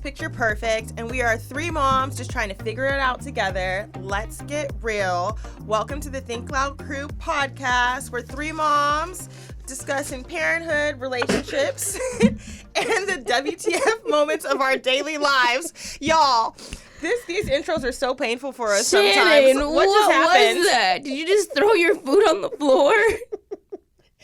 Picture Perfect, and we are three moms just trying to figure it out together. Let's get real. Welcome to the Think Loud Crew podcast. We're three moms discussing parenthood, relationships, and the WTF moments of our daily lives. Y'all, these intros are so painful for us Shannon, sometimes. What just happened? was that? Did you just throw your food on the floor?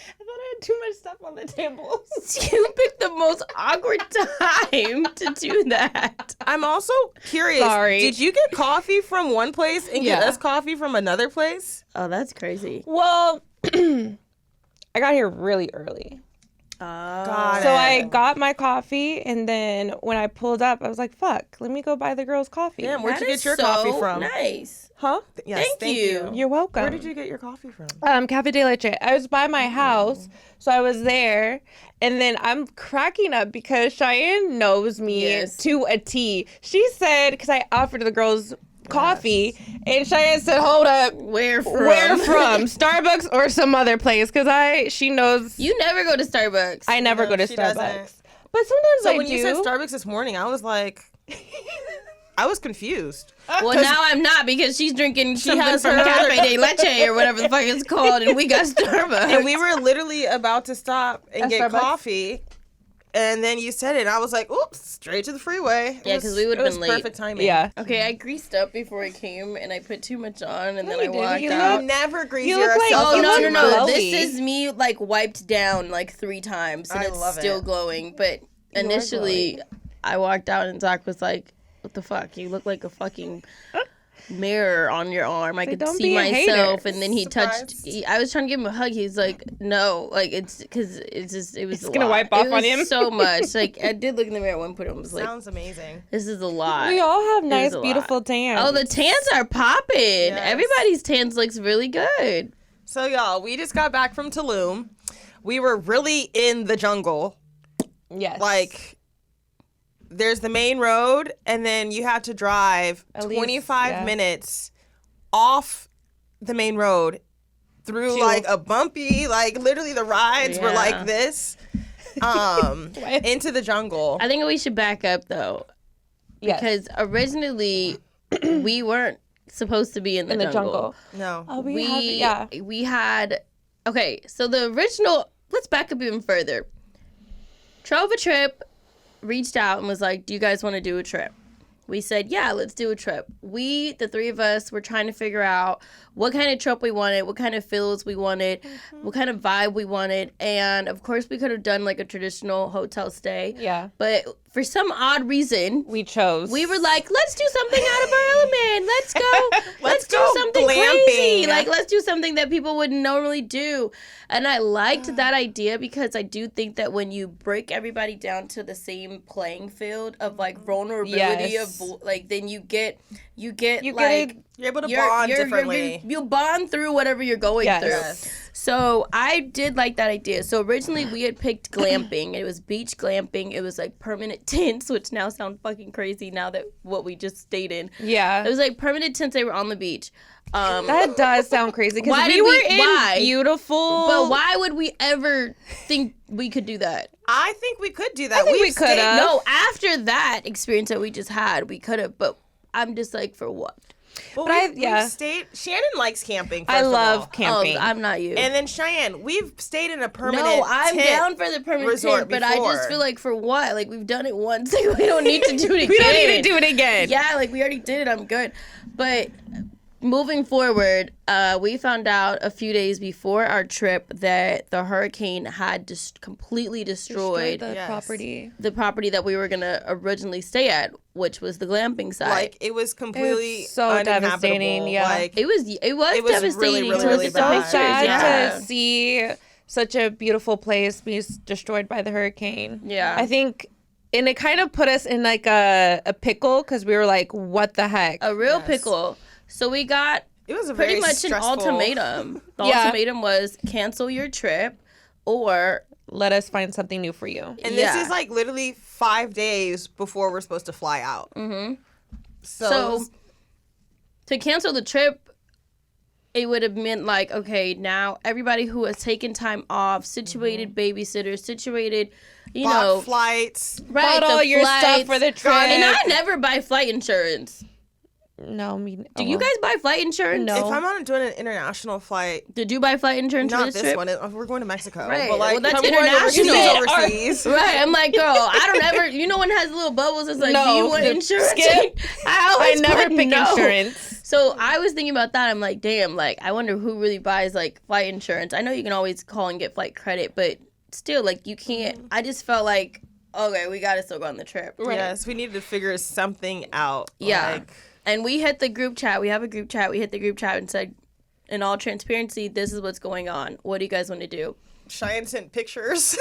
I thought I had too much stuff on the table. You picked the most awkward time to do that. I'm also curious. Sorry. Did you get coffee from one place and get Yeah. us coffee from another place? Oh, that's crazy. Well, I got here really early. Got So it. I got my coffee, and then when I pulled up, I was like, fuck, let me go buy the girls coffee. Damn, where'd That you get is your so coffee from? Nice. Huh? Yes, Thank you. You're welcome. Where did you get your coffee from? Cafe de Leche. I was by my house, so I was there, and then I'm cracking up because Cheyenne knows me Yes. to a T. She said, because I offered the girls coffee, and Cheyenne said, hold up, Where from? where from? Starbucks or some other place? Because she knows You never go to Starbucks. I never No, go to she Starbucks. doesn't. But sometimes So I when do. you said Starbucks this morning, I was like, I was confused. Well, now I'm not because she's drinking something has from her- Cafe de Leche or whatever the fuck it's called, and we got Starbucks. And we were literally about to stop and At get Starbucks? coffee. And then you said it, and I was like, oops, straight to the freeway. Yeah, 'cause we would've It was been late. perfect timing. Yeah. Okay, I greased up before I came, and I put too much on, and then No, I you didn't. walked You out. You never grease You look like- yourself Oh, up no, too no, no. much. This is me, like, wiped down, like, 3 times, and I it's love still it. glowing. But are initially, I walked out, and Zach was like, what the fuck? You look like a fucking mirror on your arm. I could don't see be a myself. hater. And then he Surprised. I was trying to give him a hug. He's like, no. Like, it's because it's just, it was It's a gonna lot. wipe off It on was him? so much. Like, I did look in the mirror at one point and was like, Sounds amazing. this is a lot. We all have It nice, was a beautiful lot. tans. Oh, the tans are popping. Yes. Everybody's tans looks really good. So, y'all, we just got back from Tulum. We were really in the jungle. Yes. Like, there's the main road, and then you have to drive At least, 25 yeah. minutes off the main road through To- like a bumpy, like literally the rides were Yeah. like this, into the jungle. I think we should back up though, Yes. because originally we weren't supposed to be in the in the jungle. jungle. No. Oh, we had. Okay, so the original. Let's back up even further. TrovaTrip reached out and was like, "Do you guys want to do a trip?" We said, yeah, let's do a trip. We, the 3 of us, were trying to figure out what kind of trip we wanted, what kind of feels we wanted, what kind of vibe we wanted. And, of course, we could have done, like, a traditional hotel stay. Yeah. But for some odd reason, We chose. we were like, let's do something out of our element. Let's go. Let's do go something glamping. crazy. Like, let's do something that people wouldn't normally do. And I liked that idea because I do think that when you break everybody down to the same playing field of like vulnerability Yes. of like, then you get You like get You're able to bond differently. you bond through whatever you're going Yes. through. Yes. So I did like that idea. So originally we had picked glamping. It was beach glamping. It was like permanent tents, which now sound fucking crazy now that what we just stayed in. Yeah. It was like permanent tents. They were on the beach. That does sound crazy because Why we did were we- in why? beautiful. But why would we ever think we could do that? I think we could do that. I think we We've coulda. stayed- No, after that experience that we just had, we could have. But I'm just like, for what? Well, But we've yeah. stayed. Shannon likes camping. I first of love all. camping. Oh, I'm not you. And then Cheyenne, we've stayed in a permanent. No, I'm tent down for the permanent resort tent, but I before. just feel like for what? Like we've done it once. Like, we don't need to do it again. we don't need to do it again. Yeah, like we already did it. I'm good. But moving forward, we found out a few days before our trip that the hurricane had just completely destroyed the Yes. property. the property that we were gonna originally stay at, which was the glamping side. Like it was completely It's so uninhabitable. devastating, yeah. Like it was was devastating really, really, to really look at the bad. pictures. Sad Yeah. to see such a beautiful place be destroyed by the hurricane. Yeah. I think, and it kind of put us in like a pickle because we were like, what the heck? A real Yes. pickle. So we got it was a pretty very much stressful. an ultimatum. The Yeah. ultimatum was cancel your trip or Let us find something new for you. And Yeah. this is like literally 5 days before we're supposed to fly out. Mhm. So, it So was- to cancel the trip it would have meant like, okay, now everybody who has taken time off, situated babysitters, situated, Bought flights. right, Bought all your stuff for the trip. And I never buy flight insurance. No, Do you guys buy flight insurance? No. If I'm doing an international flight, Did you buy flight insurance for not this this trip? one. We're going to Mexico. Right. But like, Well, that's if I'm going international. overseas. Right, I'm like, girl, I don't ever. You know when it has little bubbles? It's like, do you want insurance? Skip. I never pick no. insurance. So I was thinking about that. I'm like, damn, like I wonder who really buys like flight insurance. I know you can always call and get flight credit, but still, like you can't. I just felt like, okay, we got to still go on the trip. Right. Yes, we needed to figure something out. Yeah. Like, And we hit the group chat. We have a group chat. We hit the group chat and said, in all transparency, this is what's going on. What do you guys want to do? Cheyenne sent pictures.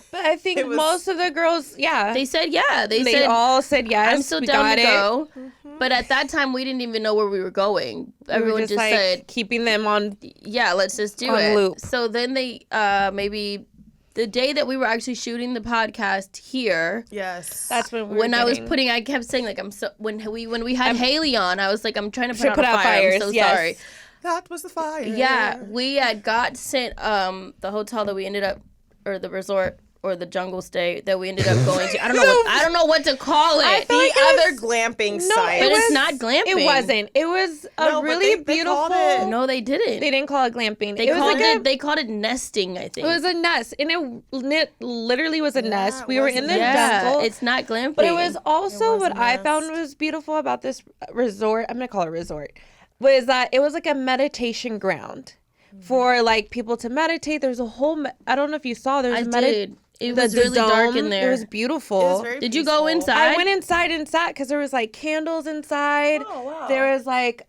But I think most of the girls, They said, yeah. They they said, all said yes. I'm still we down got to it. go. But at that time, we didn't even know where we were going. Everyone just, just like, said, keeping them on. yeah, let's just do On it. loop. So then they, maybe the day that we were actually shooting the podcast here, Yes. That's when we when were I was getting- putting, I kept saying like, I'm so, when we had Haley on, I was like, I'm trying to put out a fire. fires. I'm so yes. sorry. That was the fire. Yeah, we had got sent the hotel that we ended up, or the resort or the jungle stay that we ended up going to. I don't know what to call it. The like it other was- glamping No, site. But it it's was- not glamping. It wasn't. It was a No, but really they called beautiful. it- No, they didn't. They didn't call it glamping. They it was called like it. They called it nesting. I think it was a nest, and it literally was a nest. it We were was a in the yeah, jungle. it's not glamping. But it was also was a what I found nest. was beautiful about this resort. I'm gonna call it resort. Was that it was like a meditation ground for like people to meditate. There's a whole. I don't know if you saw. There's I a did. It the was really dark in dome, there. It was beautiful. It was very Did you go peaceful. inside? I went inside and sat because there was like candles inside. Oh, wow. There was like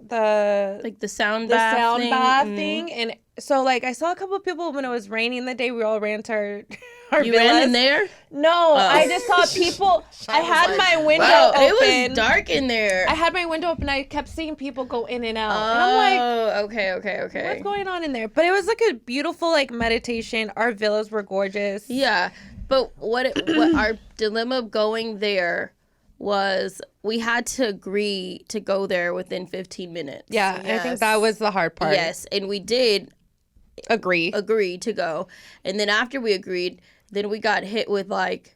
the like the sound the bath sound thing. bath Mhm. thing, and so like I saw a couple of people when it was raining the day. We all ran to our You villas. ran in there? No, I just saw people. I was had like, my window Wow, open. it was dark in there. I had my window open. I kept seeing people go in and out, and I'm like, oh, okay. what's going on in there? But it was like a beautiful like meditation. Our villas were gorgeous. Yeah, but what our dilemma of going there was we had to agree to go there within 15 minutes. Yeah, I Yes. think that was the hard part. Yes, and we did Agree. agree to go. And then after we agreed, then we got hit with like,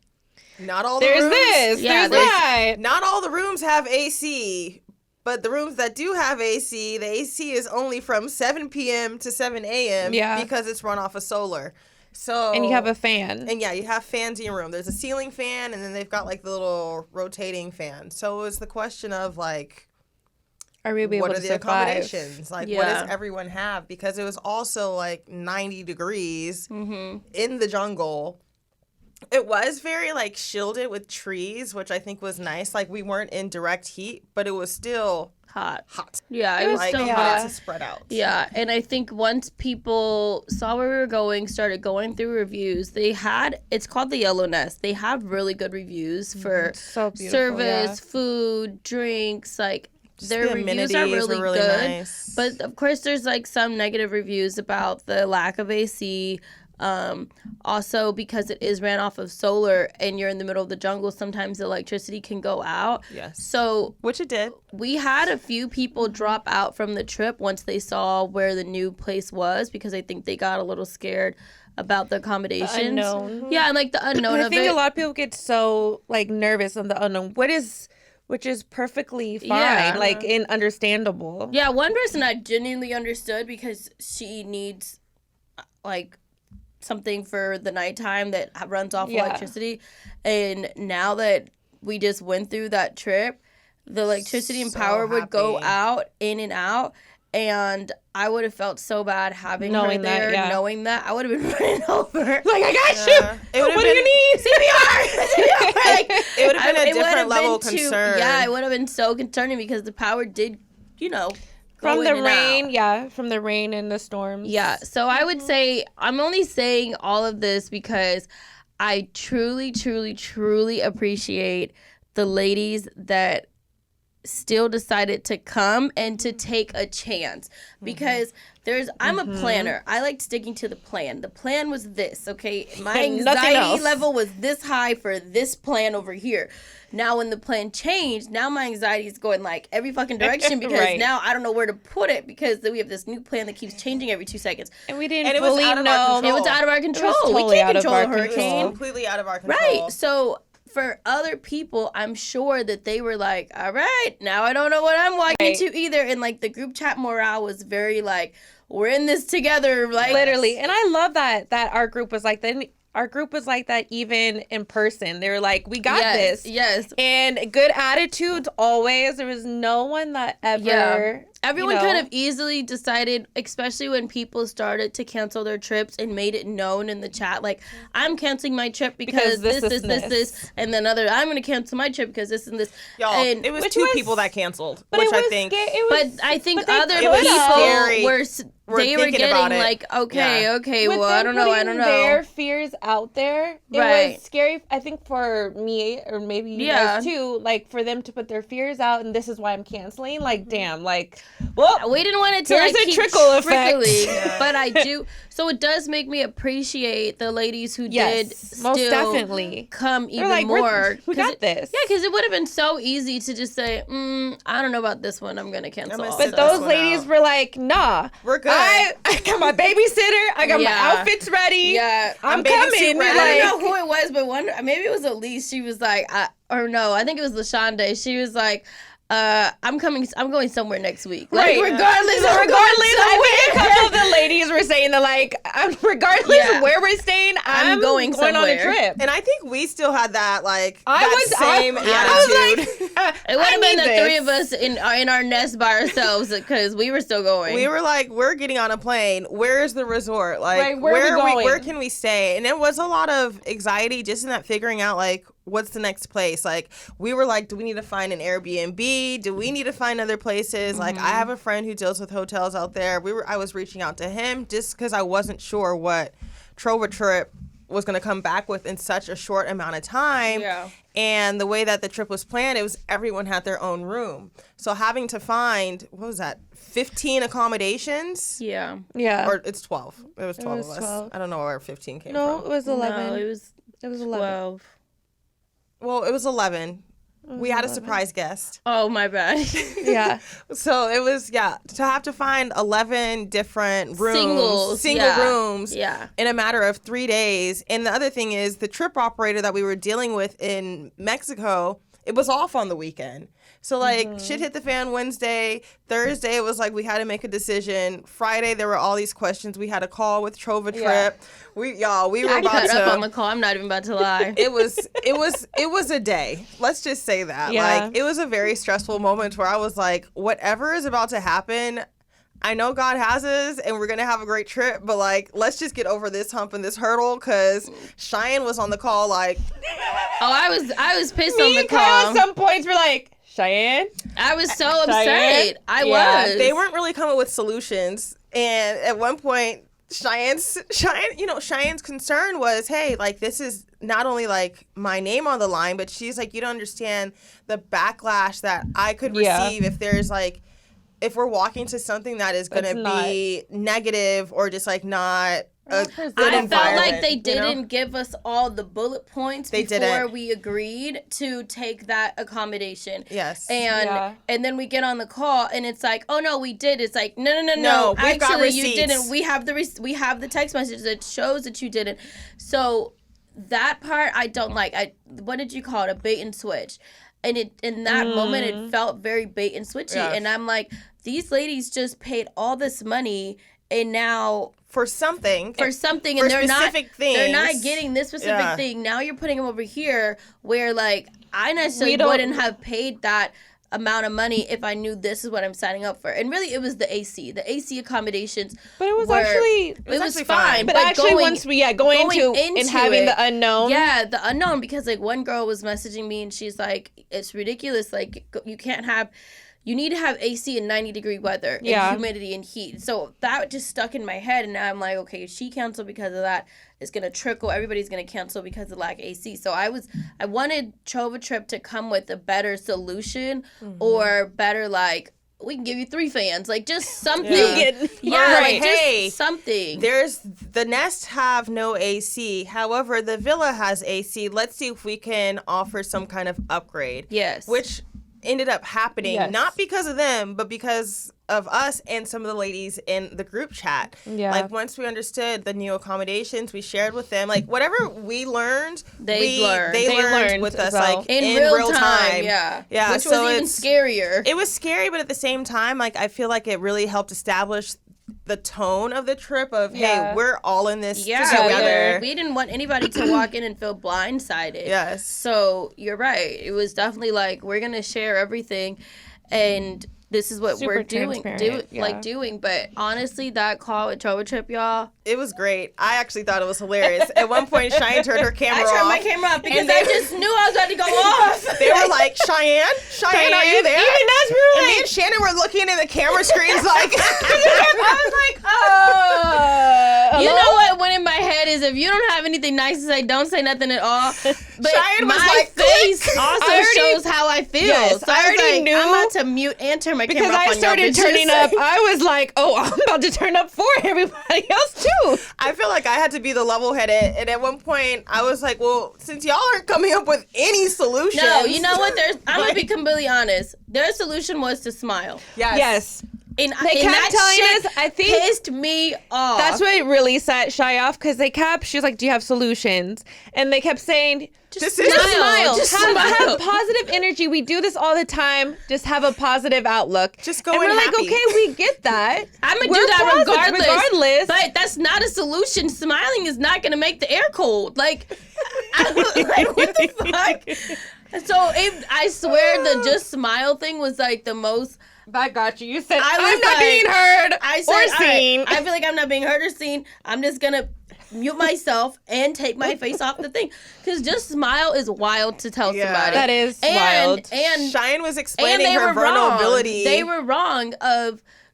Not all the There's rooms. this. Yeah, there's there's- that. Not all the rooms have AC, but the rooms that do have AC, the AC is only from 7 p.m. to 7 a.m. Yeah. because it's run off of solar. So And you have a fan. and yeah, you have fans in your room. There's a ceiling fan, and then they've got like the little rotating fan. So it was the question of like, Are we able what to are the survive? accommodations? Like, what Yeah. does everyone have? Because it was also like 90 degrees mm-hmm. in the jungle. It was very like shielded with trees, which I think was nice. Like we weren't in direct heat, but it was still hot. hot. Yeah, it It was was Like still yeah. hot. wanted to spread out. Yeah, and I think once people saw where we were going, started going through reviews, it's called the Yellow Nest. They have really good reviews for So beautiful. service, food, drinks, like Just their the reviews amenities are were really good. nice. But of course there's like some negative reviews about the lack of AC. Also because it is ran off of solar and you're in the middle of the jungle, sometimes the electricity can go out. yes, So which it did. we had a few people drop out from the trip once they saw where the new place was because I think they got a little scared about the accommodations. unknown. Yeah, and like the unknown I of think it. a lot of people get so like nervous on the unknown. Which is perfectly fine, Yeah. like and understandable. Yeah, one person I genuinely understood because she needs like something for the nighttime that runs off Yeah. electricity. And now that we just went through that trip, the electricity and So power would go happy. out, in and out. And I would have felt so bad having Knowing her that, there, yeah. knowing that. I would have been running over. Like I got Yeah. you. It would've What do you been- need? CPR! Like, It would have been a it would have different level of been concern. Yeah, it would have been so concerning because the power did, go From in the and rain, out. yeah, from the rain and the storms. Yeah, so I would say I'm only saying all of this because I truly, truly, truly appreciate the ladies that still decided to come and to take a chance because I'm a planner. I like sticking to the plan. The plan was this, okay? My anxiety level was this high for this plan over here. Now when the plan changed, now my anxiety is going like every fucking direction because now I don't know where to put it because then we have this new plan that keeps changing every 2 seconds. And we didn't fully know. It was out of our control. Totally we can't control a hurricane. It was completely out of our control. Right. So for other people, I'm sure that they were like, all right, now I don't know what I'm walking into either. And like the group chat morale was very like, we're in this together. Like literally. And I love that our group was like that. Our group was like that even in person. They were like, we got this. Yes. And good attitudes always. There was no one that ever... Yeah. Everyone could have easily decided, especially when people started to cancel their trips and made it known in the chat, like, I'm canceling my trip because this, and then I'm going to cancel my trip because this and this. Y'all, and it was two people that canceled, but which I think... I think other people were getting like, okay, With well, I don't know. Their fears out there, it was scary, I think, for me, or maybe you guys too, like, for them to put their fears out, and this is why I'm canceling, like, damn, like... Well, we didn't want it to like keep trickle effect, but I do. So it does make me appreciate the ladies who did most still definitely come even more. We got this. Yeah, because it would have been so easy to just say, I don't know about this one. I'm gonna cancel. But those ladies were like, nah, we're good. I got my babysitter. I got my outfits ready. Yeah, I'm coming. I don't know who it was, but maybe it was Elise. She was like, or no, I think it was LaShonda. She was like, I'm going somewhere next week. Like, regardless, I think a couple of the ladies were saying that, like, regardless of where we're staying, I'm going on a trip. And I think we still had that, like, same attitude. I was like, it would have been the three of us in our nest by ourselves because we were still going. We were like, we're getting on a plane. Where's the resort? Like, where can we stay? And it was a lot of anxiety just in that figuring out, like, what's the next place? Like, we were like, do we need to find an Airbnb? Do we need to find other places? Like, I have a friend who deals with hotels out there. I was reaching out to him just because I wasn't sure what TrovaTrip was going to come back with in such a short amount of time. Yeah. And the way that the trip was planned, it was everyone had their own room. So having to find, 15 accommodations? Yeah. Or it's 12. It was 12 of us. 12. I don't know where 15 came from. No, it was 11. No, it was 12. Well, it was 11. We had a surprise guest. Oh, my bad. Yeah. So it was, to have to find 11 different rooms. Single rooms. Yeah. In a matter of 3 days. And the other thing is the trip operator that we were dealing with in Mexico, it was off on the weekend. So, like, shit hit the fan Wednesday. Thursday, it was like we had to make a decision. Friday, there were all these questions. We had a call with TrovaTrip. Yeah. We were about to... up on the call. I'm not even about to lie. It was a day. Let's just say that. Yeah. Like, it was a very stressful moment where I was like, whatever is about to happen, I know God has us and we're going to have a great trip, but, like, let's just get over this hump and this hurdle because Cheyenne was on the call like... Oh, I was pissed on the call. At some points were like... Cheyenne? I was so upset. I was. They weren't really coming with solutions. And at one point, Cheyenne's concern was, hey, like, this is not only, like, my name on the line, but she's like, you don't understand the backlash that I could receive if there's, like, if we're walking to something that is going to be negative or just, like, not... I felt like they didn't give us all the bullet points before we agreed to take that accommodation. Yes. And then we get on the call and it's like, oh no, we did. It's like, no. Actually, you didn't. We have the text message that shows that you didn't. So that part I don't like. What did you call it? A bait and switch. And in that moment it felt very bait and switchy. Yeah. And I'm like, these ladies just paid all this money and now for something and they're not getting this specific thing. Now you're putting them over here where, like, I necessarily wouldn't have paid that amount of money if I knew this is what I'm signing up for. And really it was the AC accommodations. But it was actually fine. But actually once we going into and having the unknown. Yeah, the unknown, because like one girl was messaging me and she's like, it's ridiculous, like you you need to have AC in 90-degree weather and humidity and heat. So that just stuck in my head, and now I'm like, okay, if she canceled because of that, it's gonna trickle. Everybody's gonna cancel because of lack of AC. So I wanted TrovaTrip to come with a better solution or better like. We can give you 3 fans, like just something. Like just something. There's the Nest have no AC. However, the Villa has AC. Let's see if we can offer some kind of upgrade. Yes. Which ended up happening not because of them, but because of us and some of the ladies in the group chat. Yeah. Like once we understood the new accommodations, we shared with them. Like whatever we learned, they learned with us, well. like in real time. Yeah. Yeah. Which was even scarier. It was scary, but at the same time, like I feel like it really helped establish the tone of the trip of, hey, we're all in this together. We didn't want anybody to walk in and feel blindsided. Yes. So you're right. It was definitely like, we're going to share everything. And this is what we're doing. But honestly, that call with TrovaTrip, y'all. It was great. I actually thought it was hilarious. At one point, Cheyenne turned her camera off. I turned my camera off because I just knew I was about to go off. They were like, Cheyenne, are you there? Even us, we were and like, me and Shannon were looking in the camera screens like. I was like, oh. You know what went in my head is if you don't have anything nice to say, don't say nothing at all. But Cheyenne was my like, face also shows how I feel. Yes, so I already knew. I'm about to mute and turn my camera Because off I on started y'all bitches. turning up. I was like, oh, I'm about to turn up for everybody else too. I feel like I had to be the level-headed, and at one point I was like, well, since y'all aren't coming up with any solutions. No, you know what? I'm going to be completely honest. Their solution was to smile. Yes. And They kept that telling shit us, I think pissed me off. that's what really set Shy off, because she was like, do you have solutions? And they kept saying, Just smile. Just have smile. positive energy. We do this all the time. Just have a positive outlook. Just go and in we're happy. like, okay, we get that. I'm going to We're do that positive regardless. But that's not a solution. Smiling is not going to make the air cold. Like, like what the fuck? So I swear the just smile thing was like the most... I got you. You said, I was I'm not like- being heard I said, or all right, seen. I feel like I'm not being heard or seen. I'm just going to mute myself and take my face off the thing. Because just smile is wild to tell somebody. That is wild. And Cheyenne was and explaining they her were wrong. vulnerability. They were wrong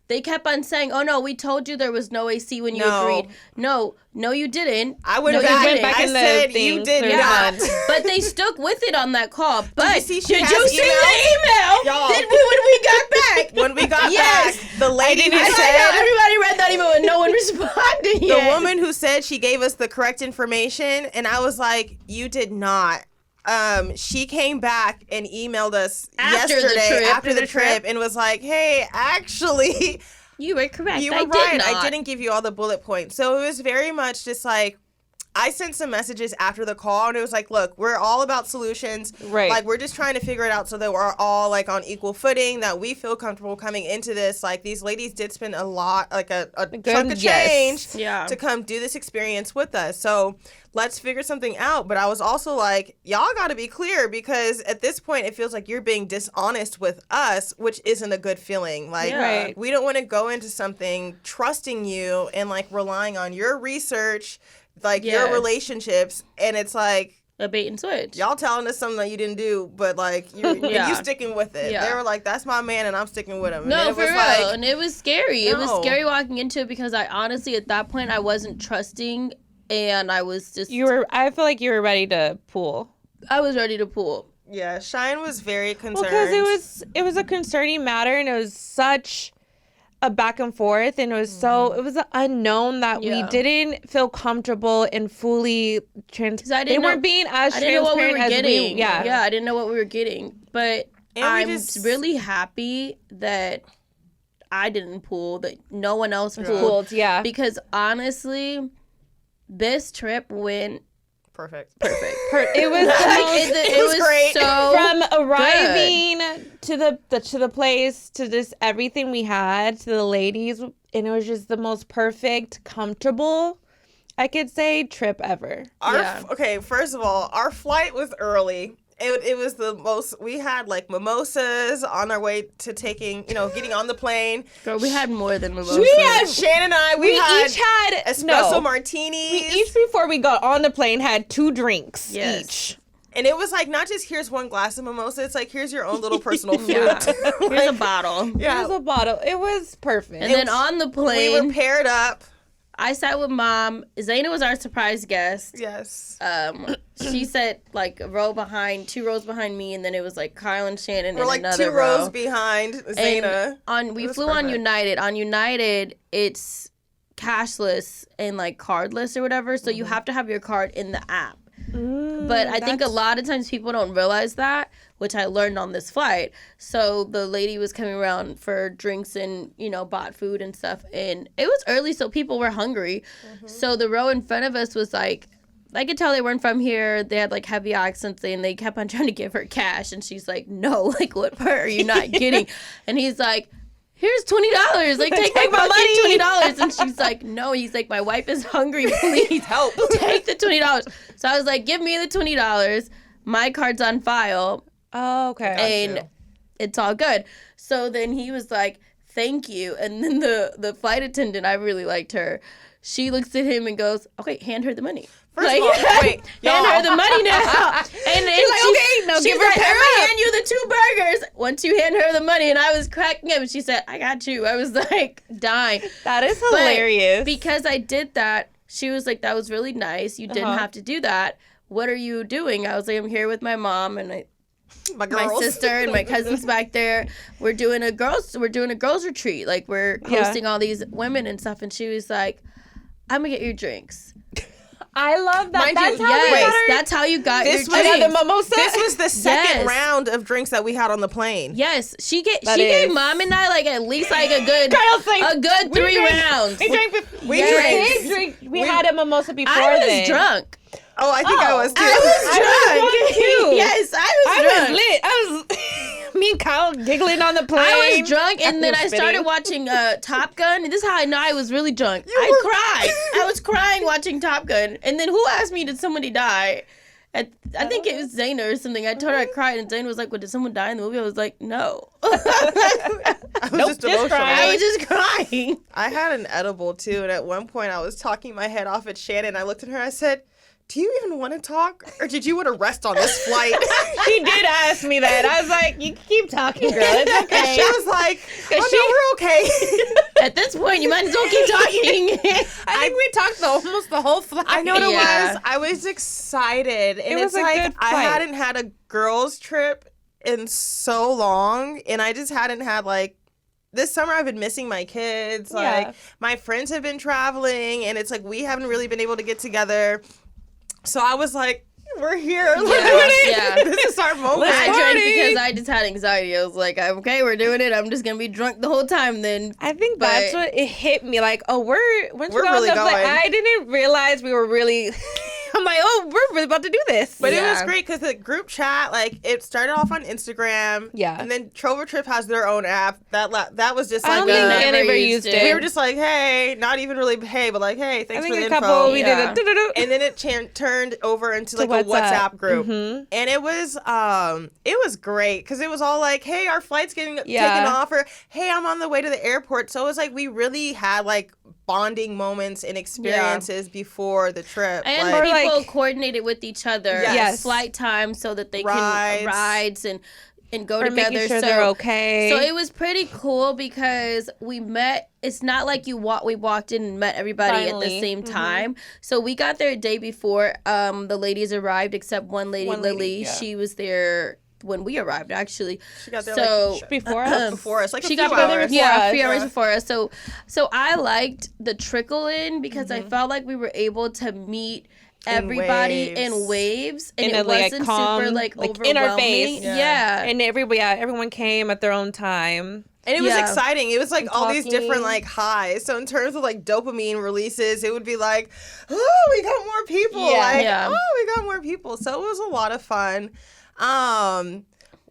they kept on saying, oh no, we told you there was no AC when you No. agreed. No, you didn't. I went No, you back. didn't. back I in the said thing. you did They're not. done. But they stuck with it on that call. But you see she did has you see email? the email? Y'all. When we got back? When we got Yes. back, the lady who I know, said, everybody read that email and no one responded the yet. woman who said she gave us the correct information, and I was like, you did not. She came back and emailed us After the yesterday trip. after the trip and was like, hey, actually, You were correct. you were right. I didn't give you all the bullet points. So it was very much just like, I sent some messages after the call, and it was like, look, we're all about solutions. Right. Like, we're just trying to figure it out so that we're all, like, on equal footing, that we feel comfortable coming into this. Like, these ladies did spend a lot, like, a chunk of change to come do this experience with us. So let's figure something out. But I was also like, y'all got to be clear, because at this point, it feels like you're being dishonest with us, which isn't a good feeling. Like, Right. we don't want to go into something trusting you and, like, relying on your research, like your relationships, and it's like A bait and switch. y'all telling us something that you didn't do, but like and you sticking with it. Yeah. They were like, "That's my man, and I'm sticking with him." No, and it for was real. like, And it was scary. It was No. scary walking into it because I honestly, at that point, I wasn't trusting, and I was just... I feel like you were ready to pull. I was ready to pull. yeah, Cheyenne was very concerned. Well, because it was a concerning matter, and it was such a back and forth, and it was it was an unknown that we didn't feel comfortable and fully transparent. They weren't being as I didn't know what we transparent were as getting. we. Yeah, I didn't know what we were getting. But And we I'm just- really happy that I didn't pull, that no one else pulled. pulled. Yeah, Because honestly, this trip went perfect. it was the like, most, it was great. so from arriving to the place to just everything we had to the ladies, and it was just the most perfect, comfortable, I could say, trip ever. Okay, first of all, our flight was early. It was the most. We had like mimosas on our way to getting on the plane. Girl, we had more than mimosas. Shannon and I, we each had espresso no. martinis. We each, before we got on the plane, had 2 drinks Yes. each. And it was like, not just here's one glass of mimosa, it's like, here's your own little personal flute. Here's a bottle. Yeah. Here's a bottle. It was perfect. And then on the plane, we were paired up. I sat with Mom. Zaina was our surprise guest. Yes. She sat like two rows behind me, and then it was like Kyle and Shannon. We're like another 2 rows behind Zaina. We flew on United. On United, it's cashless and like cardless or whatever, so you have to have your card in the app. But I think a lot of times people don't realize that, which I learned on this flight. So the lady was coming around for drinks and, bought food and stuff. And it was early, so people were hungry. So the row in front of us was like, I could tell they weren't from here. They had like heavy accents and they kept on trying to give her cash. And she's like, no, like what part are you not getting? And he's like, here's $20. Like, take my money. $20. And she's like, no. He's like, my wife is hungry. Please help. Take the $20. So I was like, give me the $20. My card's on file. Oh, okay. And it's all good. So then he was like, thank you. And then the flight attendant, I really liked her. She looks at him and goes, okay, hand her the money. First of all, wait, hand her the money now. And she's like, okay, no, give her I'm gonna hand you the 2 burgers once you hand her the money. And I was cracking up. And she said, I got you. I was like dying. That is hilarious. But because I did that, she was like, that was really nice. You didn't have to do that. What are you doing? I was like, I'm here with my mom and my sister and my cousins back there. We're doing a girls retreat. Like we're hosting all these women and stuff. And she was like, I'm gonna get your drinks. I love that. That's how you got your drinks. The mimosa. This was the second round of drinks that we had on the plane. Yes, she gave Mom and I like at least like a good 3 rounds. We drank. We had a mimosa before. I was drunk. Oh, I think I was too. I was drunk too. Yes, I was lit. I was me and Kyle giggling on the plane. I was drunk, and then I started watching Top Gun. And this is how I know I was really drunk. I cried. I was crying watching Top Gun. And then who asked me, did somebody die? I think it was Zaina or something. I told her I cried, and Zaina was like, well, did someone die in the movie? I was like, no. I was just emotional. I was just crying. I had an edible, too, and at one point I was talking my head off at Shannon. I looked at her, I said, do you even want to talk, or did you want to rest on this flight? She did ask me that. I was like, you keep talking, girl. It's okay. And she was like, oh, no, we're okay. At this point, you might as well keep talking. I think we talked almost the whole flight. I know what it was. I was excited. And it's like, I hadn't had a girls' trip in so long, and I just hadn't had, like, this summer I've been missing my kids. Like, my friends have been traveling, and it's like we haven't really been able to get together. So I was like, we're here. Yeah. This is our moment. I drank because I just had anxiety. I was like, okay, we're doing it. I'm just going to be drunk the whole time then. I think that's what it hit me. Like, oh, we're really going. I didn't realize we were really... I'm like, oh, we're really about to do this. But it was great because the group chat, like, it started off on Instagram. Yeah. And then TrovaTrip has their own app. That was just like... I don't think I never used it. We were just like, hey, not even really hey, but like, hey, thanks for the info. We did it. And then it turned over into like a WhatsApp group. Mm-hmm. And it was great because it was all like, hey, our flight's getting taken off, or hey, I'm on the way to the airport. So it was like we really had like bonding moments and experiences before the trip. And people coordinated with each other. Yes. Flight time so that they can rides and go together. Making sure they're okay. So it was pretty cool because we met. It's not like we walked in and met everybody at the same time. So we got there a day before the ladies arrived, except one lady, Lily. Yeah. She was there when we arrived, actually. She got there before us. Like she got there before a few hours before us. So I liked the trickle in because I felt like we were able to meet everybody in waves, and it wasn't calm, super like overwhelming. In our face. Yeah. And everyone came at their own time. And it was exciting. It was like all these different like highs. So in terms of like dopamine releases, it would be like, oh, we got more people. Oh, we got more people. So it was a lot of fun.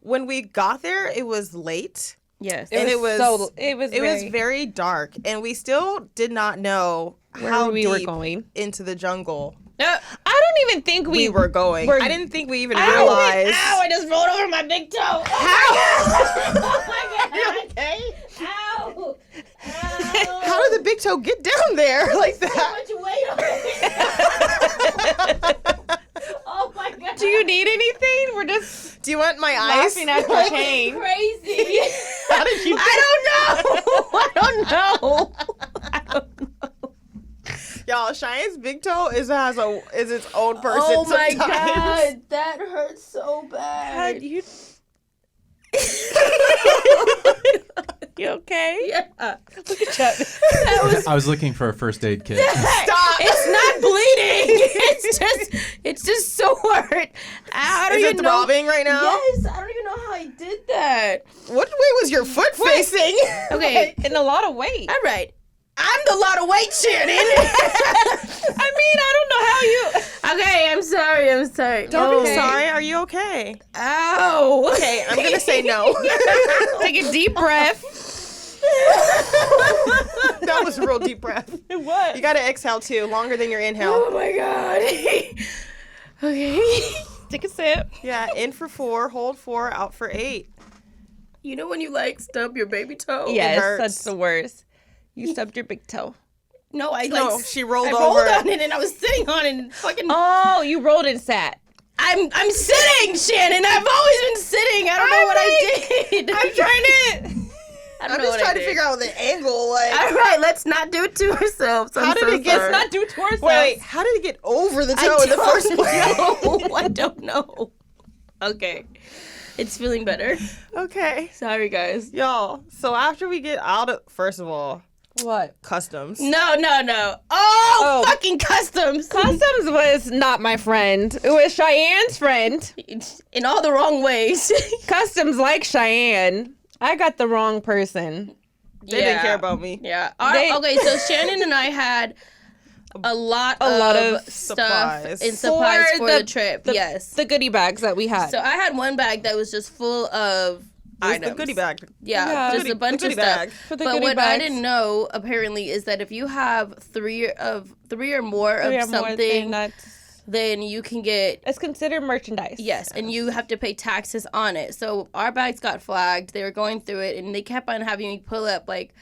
When we got there, it was late. Yes. And it was very dark, and we still did not know how we were going into the jungle. I don't even think we were going. I didn't think we even realized. Ow, I just rolled over my big toe. How? Oh my God. You okay? Ow. How did the big toe get down there like that? Too much weight on it. Oh my God. Do you need anything? We're just. Do you want my ice? Laughing at your pain. Crazy. How did you? I don't know. Y'all, Cheyenne's big toe is its own person. Oh my sometimes. god, that hurts so bad. You okay? Yeah. Look at that. I was looking for a first aid kit. Stop! It's not bleeding. It's just sore. I don't Is even it know. throbbing right now? Yes, I don't even know how I did that. What way was your foot facing? Okay, And a lot of weight. all right. I'm the lot of weight, Shannon. I mean, I don't know how you. Okay, I'm sorry. Don't be Okay. sorry. Are you okay? Ow. Okay, I'm gonna say no. Take a deep breath. That was a real deep breath. What? You gotta exhale too, longer than your inhale. Oh my god. Okay. Take a sip. Yeah, in for 4, hold 4, out for 8. You know when you like stub your baby toe? Yes, hurts. that's the worst. You stubbed your big toe. No, I No, like she rolled I over. rolled on it and I was sitting on it and fucking. Oh, you rolled and sat. I'm sitting, Shannon. I've always been sitting. I don't know what I did. I'm trying to. I don't I'm know just what trying I to did. figure out the angle. Like, All right, let's not do it to ourselves. How did it get- sorry. Let's not do it to ourselves. wait, how did it get over the toe in the first place? I don't know. Okay. It's feeling better. Okay. Sorry, guys. Y'all, so after we get out of, first of all, What? customs. No. Oh, Oh. fucking customs. Customs was not my friend. It was Cheyenne's friend. In all the wrong ways. Customs like Cheyenne. I got the wrong person. They didn't care about me. Yeah. Okay, so Shannon and I had a lot of stuff supplies. and supplies for the, the- trip. the- yes. The goodie bags that we had. So I had one bag that was just full of It was items. the goodie bag. Yeah, Yeah. just a bunch the of goodie stuff. bag. For the But goodie what I bags. didn't know apparently is that if you have three or more Three of or more, something, that's then you can get it's considered merchandise. yes, and you have to pay taxes on it. So our bags got flagged. They were going through it, and they kept on having me pull up like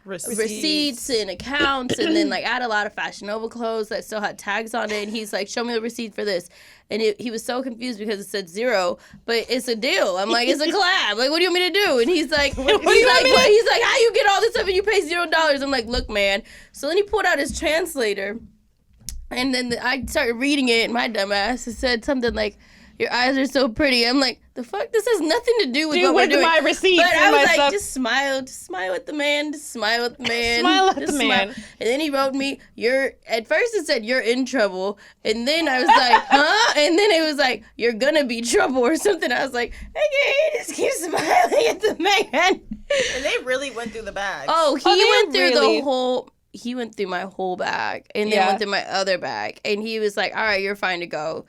receipts and accounts, and then like I had a lot of Fashion Nova clothes that still had tags on it, and he's like, show me the receipt for this, and he was so confused because it said 0, but it's a deal. I'm like, it's a collab, like what do you want me to do? And he's like, he's like how you get all this stuff and you pay $0? I'm like, look man. So then he pulled out his translator, and then I started reading it, and my dumb ass said something like, your eyes are so pretty. I'm like, the fuck? This has nothing to do with what we're doing. my receipts But I and was my like, stuff. just smile at the man, smile at the man. Smile at just the man. And then he wrote me, at first it said, you're in trouble. And then I was like, huh? And then it was like, you're gonna be trouble or something. I was like, okay, just keep smiling at the man. And they really went through the bag. Oh, he they went through really- the whole, he went through my whole bag and then Yeah. went through my other bag. And he was like, all right, you're fine to go.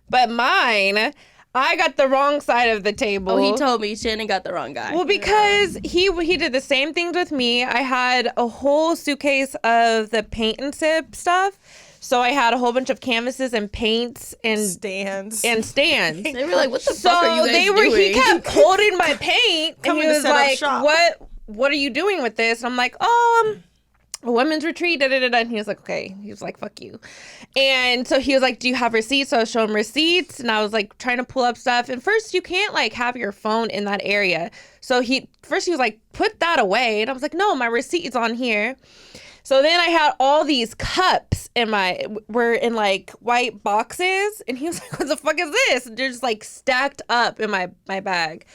But mine, I got the wrong side of the table. Oh, he told me Shannon got the wrong guy. Well, because he did the same things with me. I had a whole suitcase of the paint and sip stuff. So I had a whole bunch of canvases and paints and Stands. stands. They were like, what the So fuck are you guys doing? he kept holding my paint and Coming he to was set up like, shop. what are you doing with this? And I'm like, oh, a women's retreat, da-da-da-da. And he was like, okay. He was like, fuck you. And so he was like, do you have receipts? So I showed him receipts, and I was like trying to pull up stuff. And first, you can't like have your phone in that area. So he was like, put that away. And I was like, no, my receipt is on here. So then I had all these cups were in like white boxes. And he was like, what the fuck is this? And they're just like stacked up in my bag.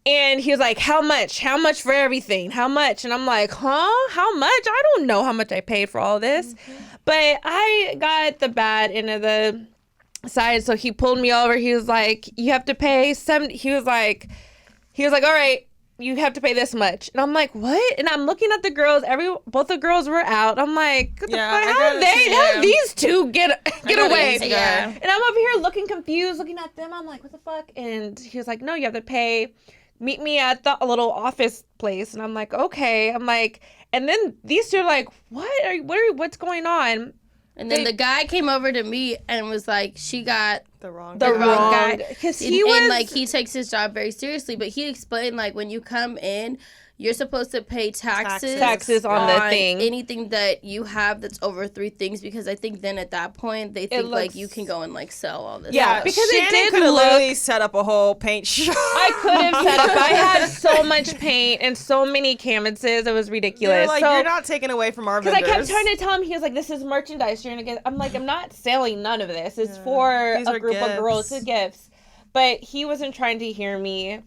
And he was like, how much? How much for everything? How much? And I'm like, huh? How much? I don't know how much I paid for all this. Mm-hmm. But I got the bad end of the side. So he pulled me over. He was like, you have to pay $70. He was like, all right, you have to pay this much. And I'm like, what? And I'm looking at the girls. Both the girls were out. I'm like, what the fuck? How did these two get away? Yeah. And I'm over here looking confused, looking at them. I'm like, what the fuck? And he was like, no, you have to pay. Meet me at the little office place. And I'm like, okay. I'm like, and then these two are like, what's going on? And then the guy came over to me and was like, she got the wrong The wrong guy. Because he like, he takes his job very seriously, but he explained, like, when you come in, you're supposed to pay taxes on the thing. Anything that you have that's over 3 things, because I think then at that point they think like you can go and like sell all this. Yeah, because Shannon it did could have look. literally set up a whole paint shop. I could have set up. I had so much paint and so many canvases. It was ridiculous. They're like, so, you're not taking away from our vendors. Because I kept trying to tell him, he was like, this is merchandise. You're gonna get. I'm like, I'm not selling none of this. It's for a group of girls. It's gifts. But he wasn't trying to hear me.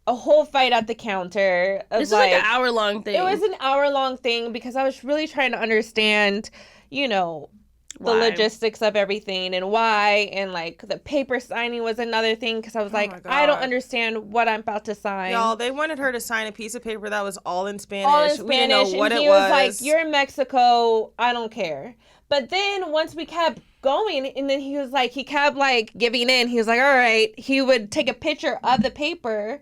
A whole fight at the counter. This was like an hour-long thing. It was an hour-long thing because I was really trying to understand, you know, the logistics of everything and why. And, like, the paper signing was another thing because I was like, I don't understand what I'm about to sign. Y'all, they wanted her to sign a piece of paper that was all in Spanish. All in Spanish. We didn't know what and it he was like, you're in Mexico. I don't care. But then once we kept going, and then he was like, he kept, like, giving in. He was like, all right. He would take a picture of the paper.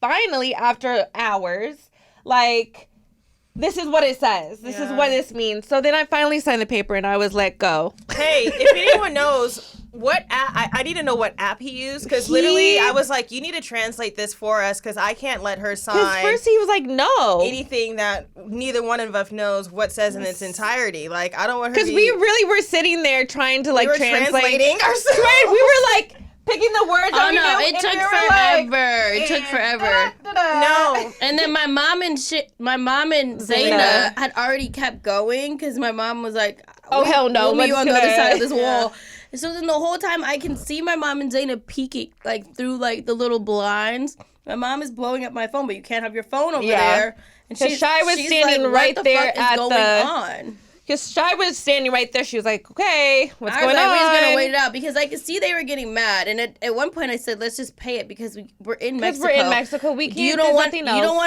Finally, after hours, like, this is what it says. This is what this means. So then I finally signed the paper and I was let go. Hey, if anyone knows what app, I need to know what app he used, because literally I was like, you need to translate this for us because I can't let her sign. Because first he was like, no. Anything that neither one of us knows what says in its entirety. Like, I don't want her to Because we really were sitting there trying to, like, translating ourselves. Right? We were like, picking the words. Oh no, it took forever. It took forever. No. And then my mom and Zaina had already kept going because my mom was like, "Oh hell no, we'll meet you on the other side of this wall." And so then the whole time I can see my mom and Zaina peeking like through like the little blinds. My mom is blowing up my phone, but you can't have your phone over there. And she's standing like, right what there the fuck at is going on? Because Shy was standing right there. She was like, okay, what's going on? I was like, we're just going to wait it out. Because I could see they were getting mad. And at one point I said, let's just pay it because we're in Mexico. Because we're in Mexico. We can't you don't want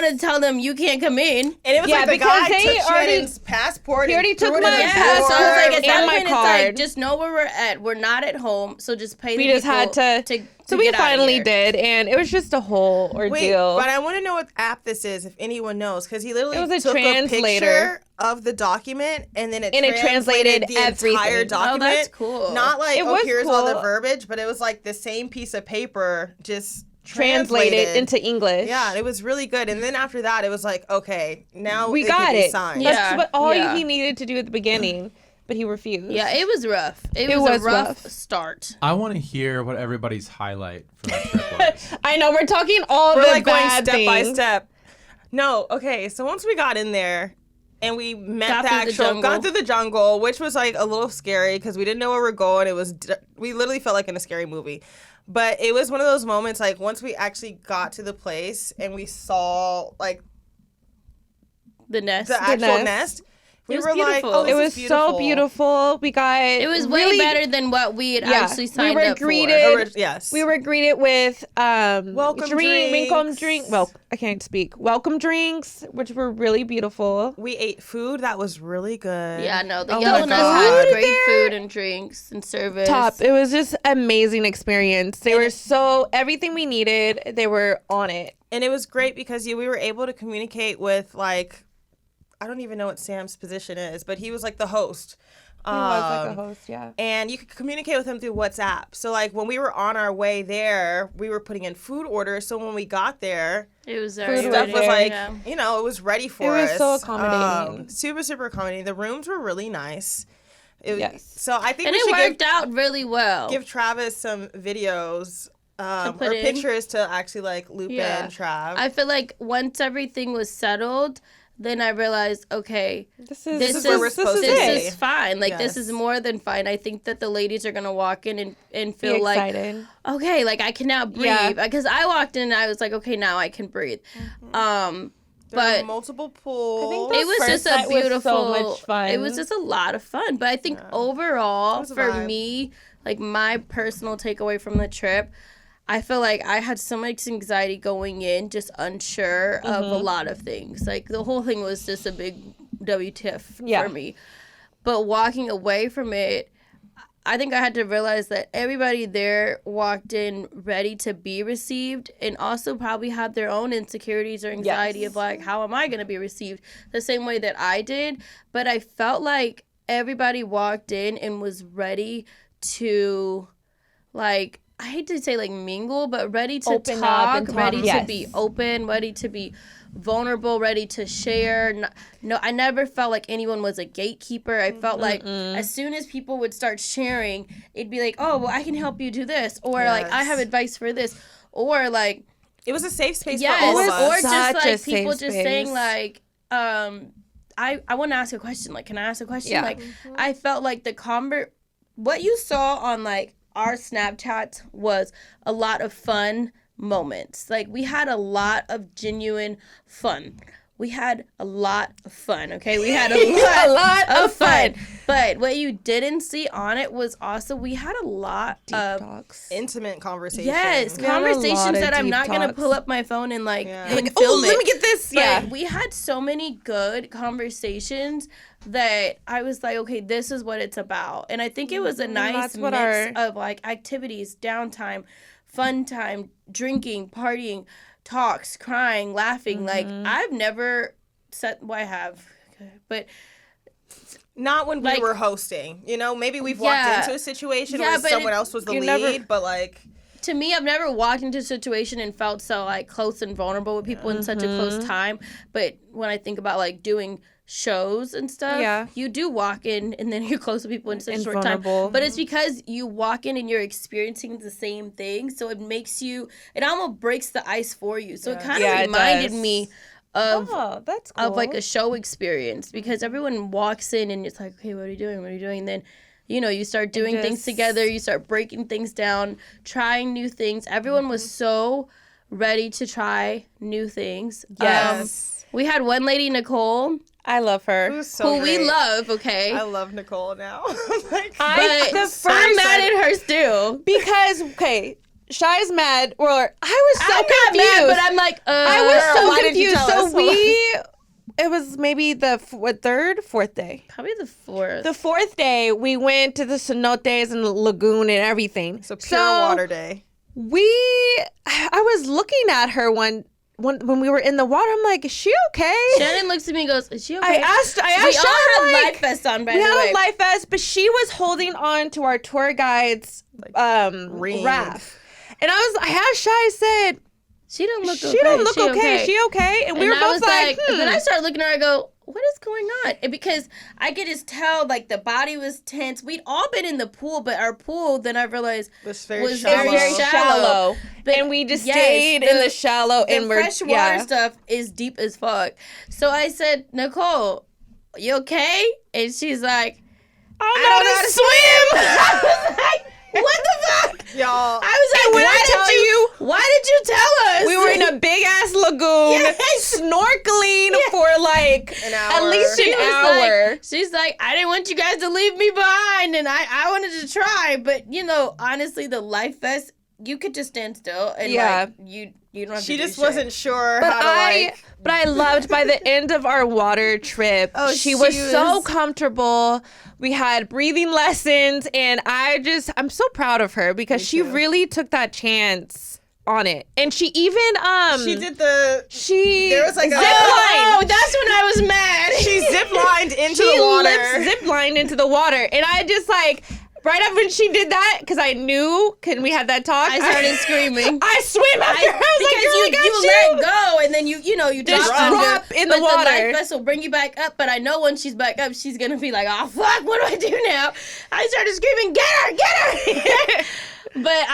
to tell them you can't come in. And it was like the guy took Shannon's passport. He already took my passport. So I was like, at that my point, card. it's like, just know where we're at. We're not at home. So just pay the people. We just had to so we finally did, and it was just a whole ordeal. Wait, but I want to know what app this is, if anyone knows, because he literally took a picture of the document, and then it translated the entire document. Oh, that's cool. Not like, here's all the verbiage, but it was like the same piece of paper, just translated into English. Yeah, it was really good. And then after that, it was like, okay, now we got it. Signed. That's what all he needed to do at the beginning. But he refused. Yeah, it was rough. It was a rough start. I want to hear what everybody's highlight from the trip was. I know, we're talking all we're the like bad going step things. by step. No, okay, so once we got in there and we got through the jungle, which was like a little scary because we didn't know where we were going. We literally felt like in a scary movie. But it was one of those moments, like, once we actually got to the place and we saw, like, the actual nest. We were like, oh, it was so beautiful. It was way better than what we had actually signed up for. We were greeted with welcome drinks. Well, I can't speak. Welcome drinks, which were really beautiful. We ate food that was really good. Yeah, no, the Yellow Nest had great food and drinks and service. Top. It was just amazing experience. They were everything we needed. They were on it, and it was great because we were able to communicate with, like, I don't even know what Sam's position is, but he was like the host. He was like the host, yeah. And you could communicate with him through WhatsApp. So, like, when we were on our way there, we were putting in food orders. So when we got there, it was stuff was like, it was ready for us. It was so accommodating. Super, super accommodating. The rooms were really nice. Yes. So I think it worked out really well. Give Travis some videos. Or pictures to actually, like, loop in Trav. I feel like once everything was settled, then I realized, okay, this is fine. Like, this is more than fine. I think that the ladies are going to walk in and feel like, okay, like, I can now breathe. Yeah. Because I walked in and I was like, okay, now I can breathe. Mm-hmm. There were multiple pools. It was just a beautiful, so much fun. It was just a lot of fun. But I think overall, for me, like, my personal takeaway from the trip, I feel like I had so much anxiety going in, just unsure of a lot of things. Like, the whole thing was just a big WTF for me. But walking away from it, I think I had to realize that everybody there walked in ready to be received and also probably had their own insecurities or anxiety of, like, how am I going to be received? The same way that I did. But I felt like everybody walked in and was ready to, like, I hate to say, like, mingle, but ready to talk, ready to be open, ready to be vulnerable, ready to share. No, I never felt like anyone was a gatekeeper. I felt like as soon as people would start sharing, it'd be like, oh, well, I can help you do this, or like I have advice for this, or like it was a safe space for all of us. Or just like people just saying like, I want to ask a question. Like, can I ask a question? Yeah. Like, I felt like what you saw on like our Snapchats was a lot of fun moments. Like, we had a lot of genuine fun. We had a lot of fun, okay? We had a lot of fun. But what you didn't see on it was also we had a lot of talks. Intimate conversations. Yes, conversations that I'm not going to pull up my phone and like and film it. Let me get this. But we had so many good conversations that I was like, okay, this is what it's about. And I think it was a nice mix of like activities, downtime, fun time, drinking, partying, talks, crying, laughing. Like, I've never said, well, I have, but not when we were hosting. You know, maybe we've walked into a situation where someone else was the lead, but like, to me, I've never walked into a situation and felt so like close and vulnerable with people in such a close time. But when I think about like doing shows and stuff, you do walk in and then you're close to people in such a short time. But it's because you walk in and you're experiencing the same thing, so it makes you, it almost breaks the ice for you. So it kind of reminded me of that's cool. of like a show experience, because everyone walks in and it's like, okay, what are you doing? What are you doing? And then, you know, you start doing things together, you start breaking things down, trying new things. Everyone was so ready to try new things. Yes. We had one lady, Nicole. I love her. Who we love, okay? I love Nicole now. I'm mad at her still. Because, okay, Shy's mad. Or I was so confused. Not mad, but I'm like, I was so confused. So it was maybe the fourth day. Probably the fourth. The fourth day, we went to the cenotes and the lagoon and everything. It's a pure water day. I was looking at her when we were in the water. I'm like, is she okay? Shannon looks at me and goes, is she okay? I asked we all had life vests on, by the way. We had a life vest, but she was holding on to our tour guide's raft. And I asked Shy, I said, she don't look okay. She don't look okay. Is she okay? And we were both like, Then I started looking at her, I go, what is going on? And because I could just tell, like, the body was tense. We'd all been in the pool, but our pool, then I realized, was very shallow. But and we just stayed in the shallow. And fresh water stuff is deep as fuck. So I said, Nicole, you okay? And she's like, I don't know how to swim. I was like, what the fuck? Y'all. I was like, why did you tell us? We were in a big ass lagoon snorkeling for like an hour. At least an hour. Like, she's like, I didn't want you guys to leave me behind, and I wanted to try. But, you know, honestly, the life vest, you could just stand still and like, you don't have she to just do shit. wasn't sure how to like. But I loved by the end of our water trip, she was so comfortable. We had breathing lessons, and I'm so proud of her because she really took that chance on it. And she even she did there was like zip line. Oh, that's when I was mad. She zip-lined into the water. Zip-lined into the water. And I just like, right up when she did that, because I knew, we had that talk. I started screaming. I swim after her. I was because you let go, and then you drop in the water. The life vest will bring you back up, but I know when she's back up, she's gonna be like, oh fuck, what do I do now? I started screaming, get her. But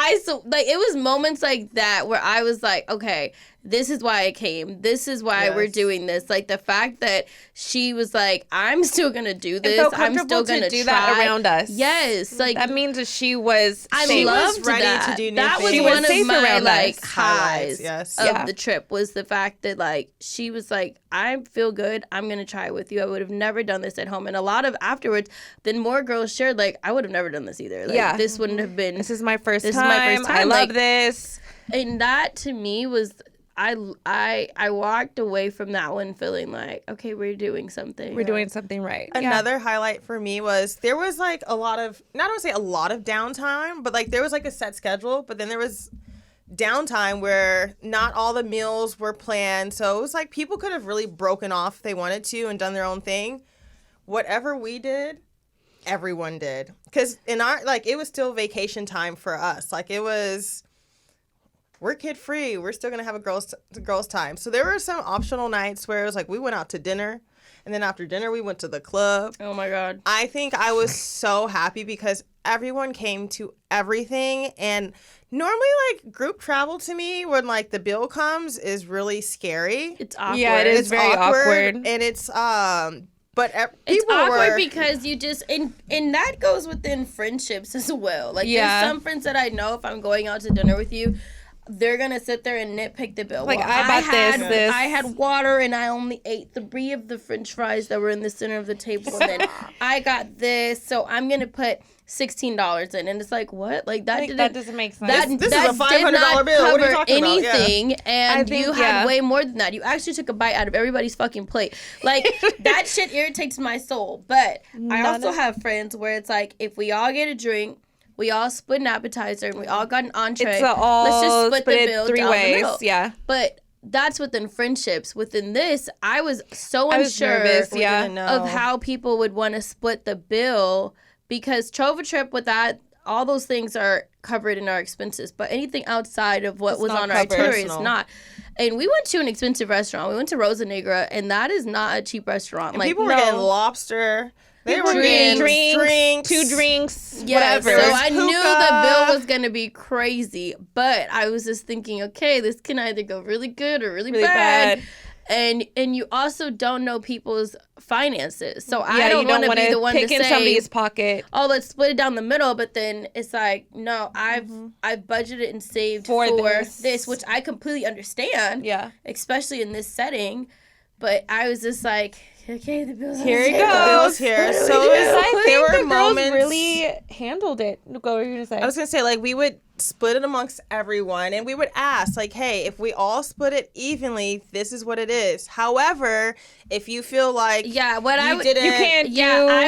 it was moments like that where I was like, okay, this is why I came. This is why we're doing this. Like, the fact that she was like, I'm still going to do this. I'm still going to do that around us. Yes. Like, that means that she was I loved ready that. to do new that things. was one of my, like, highlights of the trip, was the fact that, like, she was like, I feel good. I'm going to try it with you. I would have never done this at home. And a lot of afterwards, then more girls shared, like, I would have never done this either. Like, this wouldn't have been. This is my first time. I love this. And that, to me, was... I walked away from that one feeling like, okay, we're doing something. We're doing something right. Another highlight for me was there was like a lot of, not to say a lot of downtime, but like there was like a set schedule, but then there was downtime where not all the meals were planned. So it was like people could have really broken off if they wanted to and done their own thing. Whatever we did, everyone did. Because in our, like, it was still vacation time for us. Like, it was... we're kid free. We're still gonna have a girls time. So there were some optional nights where it was like we went out to dinner, and then after dinner we went to the club. Oh my God. I think I was so happy because everyone came to everything. And normally, like, group travel to me when like the bill comes is really scary. It's awkward. Yeah, it is very awkward. And it's it's awkward because you just and that goes within friendships as well. Like there's some friends that I know if I'm going out to dinner with you, they're gonna sit there and nitpick the bill. Like, I bought this. I had water and I only ate 3 of the French fries that were in the center of the table, and then I got this, so I'm gonna put $16 in, and it's like, what? Like that doesn't make sense. This is a $500 bill. What are you talking anything, about? and you had way more than that. You actually took a bite out of everybody's fucking plate. Like that shit irritates my soul. But I also have friends where it's like, if we all get a drink, we all split an appetizer, and we all got an entree. Let's just split the bill 3 down ways. the middle. Yeah. But that's within friendships. Within this, I was so unsure nervous, of how people would want to split the bill, because TrovaTrip, with that, all those things are covered in our expenses. But anything outside of what was on our itinerary is not. And we went to an expensive restaurant. We went to Rosa Negra, and that is not a cheap restaurant. And like, people were getting lobster. They were getting drinks, 2 drinks, whatever. So I knew the bill was going to be crazy. But I was just thinking, okay, this can either go really good or really bad. And you also don't know people's finances. So I don't want to be the one to say, somebody's pocket. Oh, let's split it down the middle. But then it's like, no, I've budgeted and saved for this, which I completely understand. Yeah. Especially in this setting. But I was just like, okay, the bill's here it goes. The bill's here. So I there think were the moments girls really handled it. Go, what were you gonna say? I was gonna say, like, we would split it amongst everyone, and we would ask, like, hey, if we all split it evenly, this is what it is. However, if you feel like I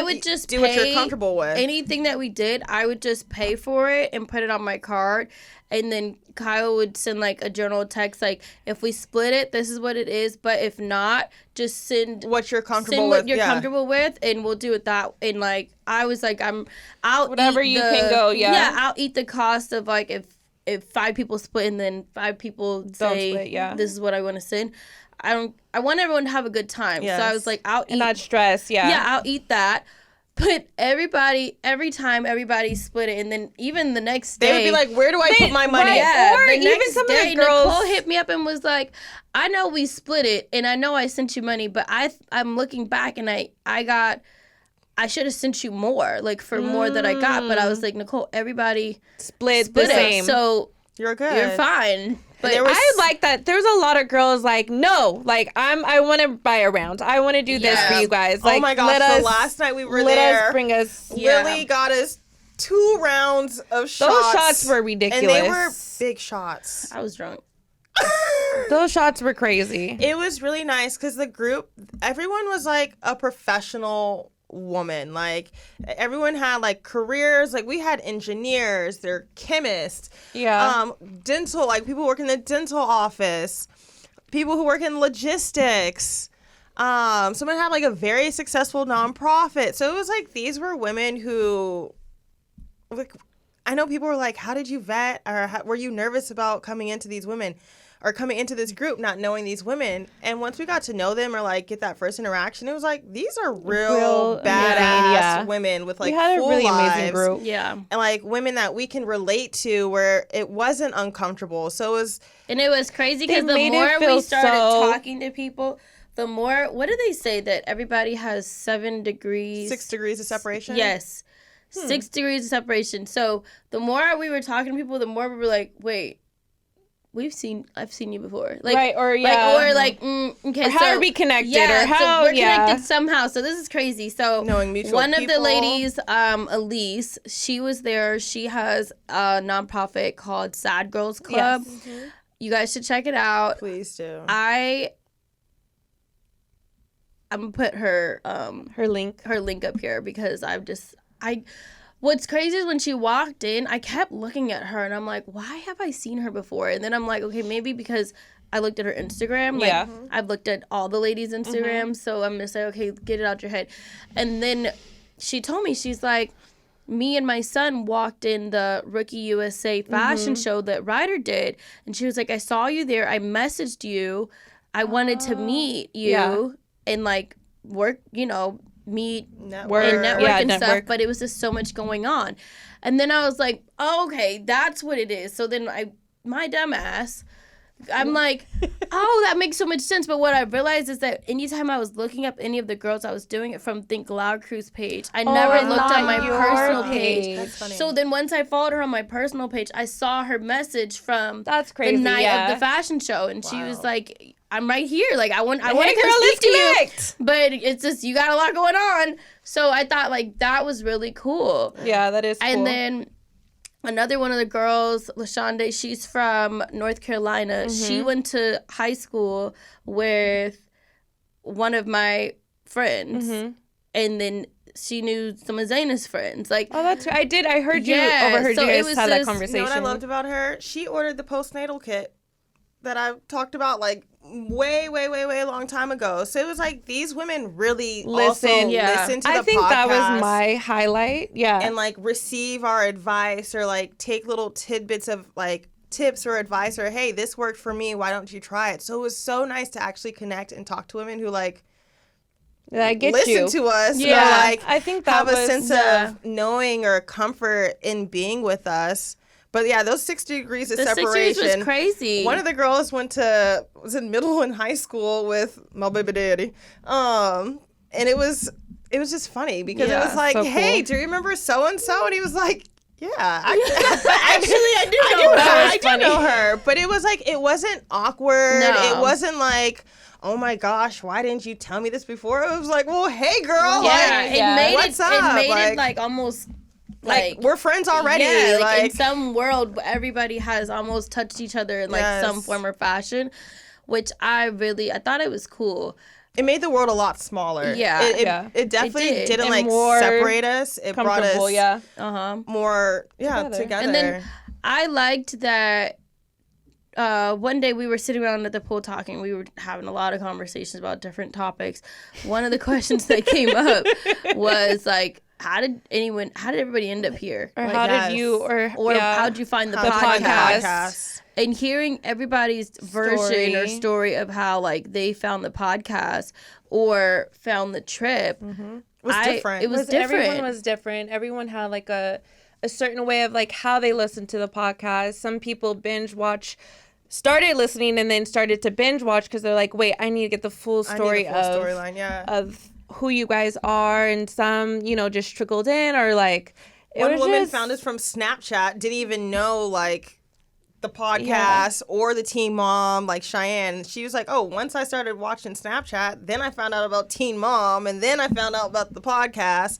would just do what you're comfortable with. Anything that we did, I would just pay for it and put it on my card. And then Kyle would send like a journal text, like, if we split it, this is what it is. But if not, just send what you're comfortable with. Send what you're comfortable with, and we'll do it that. And like, I was like, I'll whatever eat you can go. Yeah, I'll eat the cost of like if 5 people split and then 5 people say, this is what I want to send. I want everyone to have a good time. Yes. So I was like, I'll eat. And not stress. Yeah, I'll eat that. But every time everybody split it, and then even the next day, they would be like, "Where do I put my money?" Right, yeah, or the even next some day, of the girls. Nicole hit me up and was like, "I know we split it, and I know I sent you money, but I'm looking back, and I should have sent you more, like for more that I got." But I was like, Nicole, everybody split the same, so you're good, you're fine. But I like that. There's a lot of girls like, no, like I want to buy a round. I want to do this for you guys. Like, oh my gosh! So last night we were there. Bring us. Lily got us 2 rounds of shots. Those shots were ridiculous, and they were big shots. I was drunk. Those shots were crazy. It was really nice because the group, everyone was like a professional woman. Like, everyone had like careers. Like, we had engineers, they're chemists, dental, like people work in the dental office, people who work in logistics. Someone had like a very successful nonprofit. So it was like, these were women who, like, I know people were like, how did you vet, or were you nervous about coming into these women or coming into this group not knowing these women? And once we got to know them or like get that first interaction, it was like, these are real badass women with like, we had a really lives, amazing group. and like women that we can relate to where it wasn't uncomfortable. So it was, and it was crazy because the more we started talking to people, the more, what do they say, that everybody has 6 degrees of separation? Yes. 6 degrees of separation. So the more we were talking to people, the more we were like, wait, I've seen you before. Like, right, or okay, or how are we connected? Yeah, or how, so we're connected somehow. So this is crazy. So knowing mutual one people. of the ladies, Elise, she was there. She has a nonprofit called Sad Girls Club. Yes. Mm-hmm. You guys should check it out. Please do. I'm gonna put her link up here because what's crazy is when she walked in, I kept looking at her and I'm like, why have I seen her before? And then I'm like, okay, maybe because I looked at her Instagram. Like, I've looked at all the ladies' Instagram, so I'm just like, okay, get it out your head. And then she told me, she's like, me and my son walked in the Rookie USA fashion show that Ryder did. And she was like, I saw you there. I messaged you. I wanted to meet you and like work, meet Network. and stuff. But it was just so much going on. And then I was like, oh, okay, that's what it is. So then my dumb ass, I'm like, oh, that makes so much sense. But what I realized is that anytime I was looking up any of the girls, I was doing it from Think Loud Crew's page. I never looked at my personal page. That's funny. So then once I followed her on my personal page, I saw her message from That's crazy, the night of the fashion show. And she was like, I'm right here. Like, I want to come girl, speak to you. connect. But it's just, you got a lot going on. So I thought, like, that was really cool. Yeah, that is cool. And then another one of the girls, LaShonda, she's from North Carolina. Mm-hmm. She went to high school with one of my friends. Mm-hmm. And then she knew some of Zaina's friends. Like, oh, that's I overheard you guys have that conversation. You know what I loved about her? She ordered the postnatal kit that I talked about like way long time ago. So it was like these women really listen to the podcast. I think that was my highlight. Yeah. And like receive our advice or like take little tidbits of like tips or advice or, hey, this worked for me. Why don't you try it? So it was so nice to actually connect and talk to women who like listen to us. Yeah. Or, like I think that have was, a sense of knowing or comfort in being with us. But yeah, those 60 degrees of separation. 60 was crazy. One of the girls was in middle and high school with my baby daddy. And it was just funny because it was like, so hey, cool. do you remember so-and-so? And he was like, yeah. Actually, I do know her. I do know her. But it was like, it wasn't awkward. No. It wasn't like, oh my gosh, why didn't you tell me this before? It was like, well, hey, girl. What's up? It made it like almost... Like we're friends already. Yeah, like in some world, everybody has almost touched each other in like some form or fashion, which I thought it was cool. It made the world a lot smaller. Yeah, it definitely didn't and like separate us. It brought us more together. And then I liked that. One day we were sitting around at the pool talking. We were having a lot of conversations about different topics. One of the questions that came up was like, how did everybody end up here? Or like, how did you, or how'd you find the podcast? And hearing everybody's version or story of how like they found the podcast or found the trip was different. It was different. Everyone was different. Everyone had like a certain way of like how they listened to the podcast. Some people started listening and then started to binge watch because they're like, wait, I need to get the full story of who you guys are. And some, just trickled in or like one woman found us from Snapchat, didn't even know like the podcast or the Teen Mom, like Cheyenne. She was like, oh, once I started watching Snapchat, then I found out about Teen Mom, and then I found out about the podcast.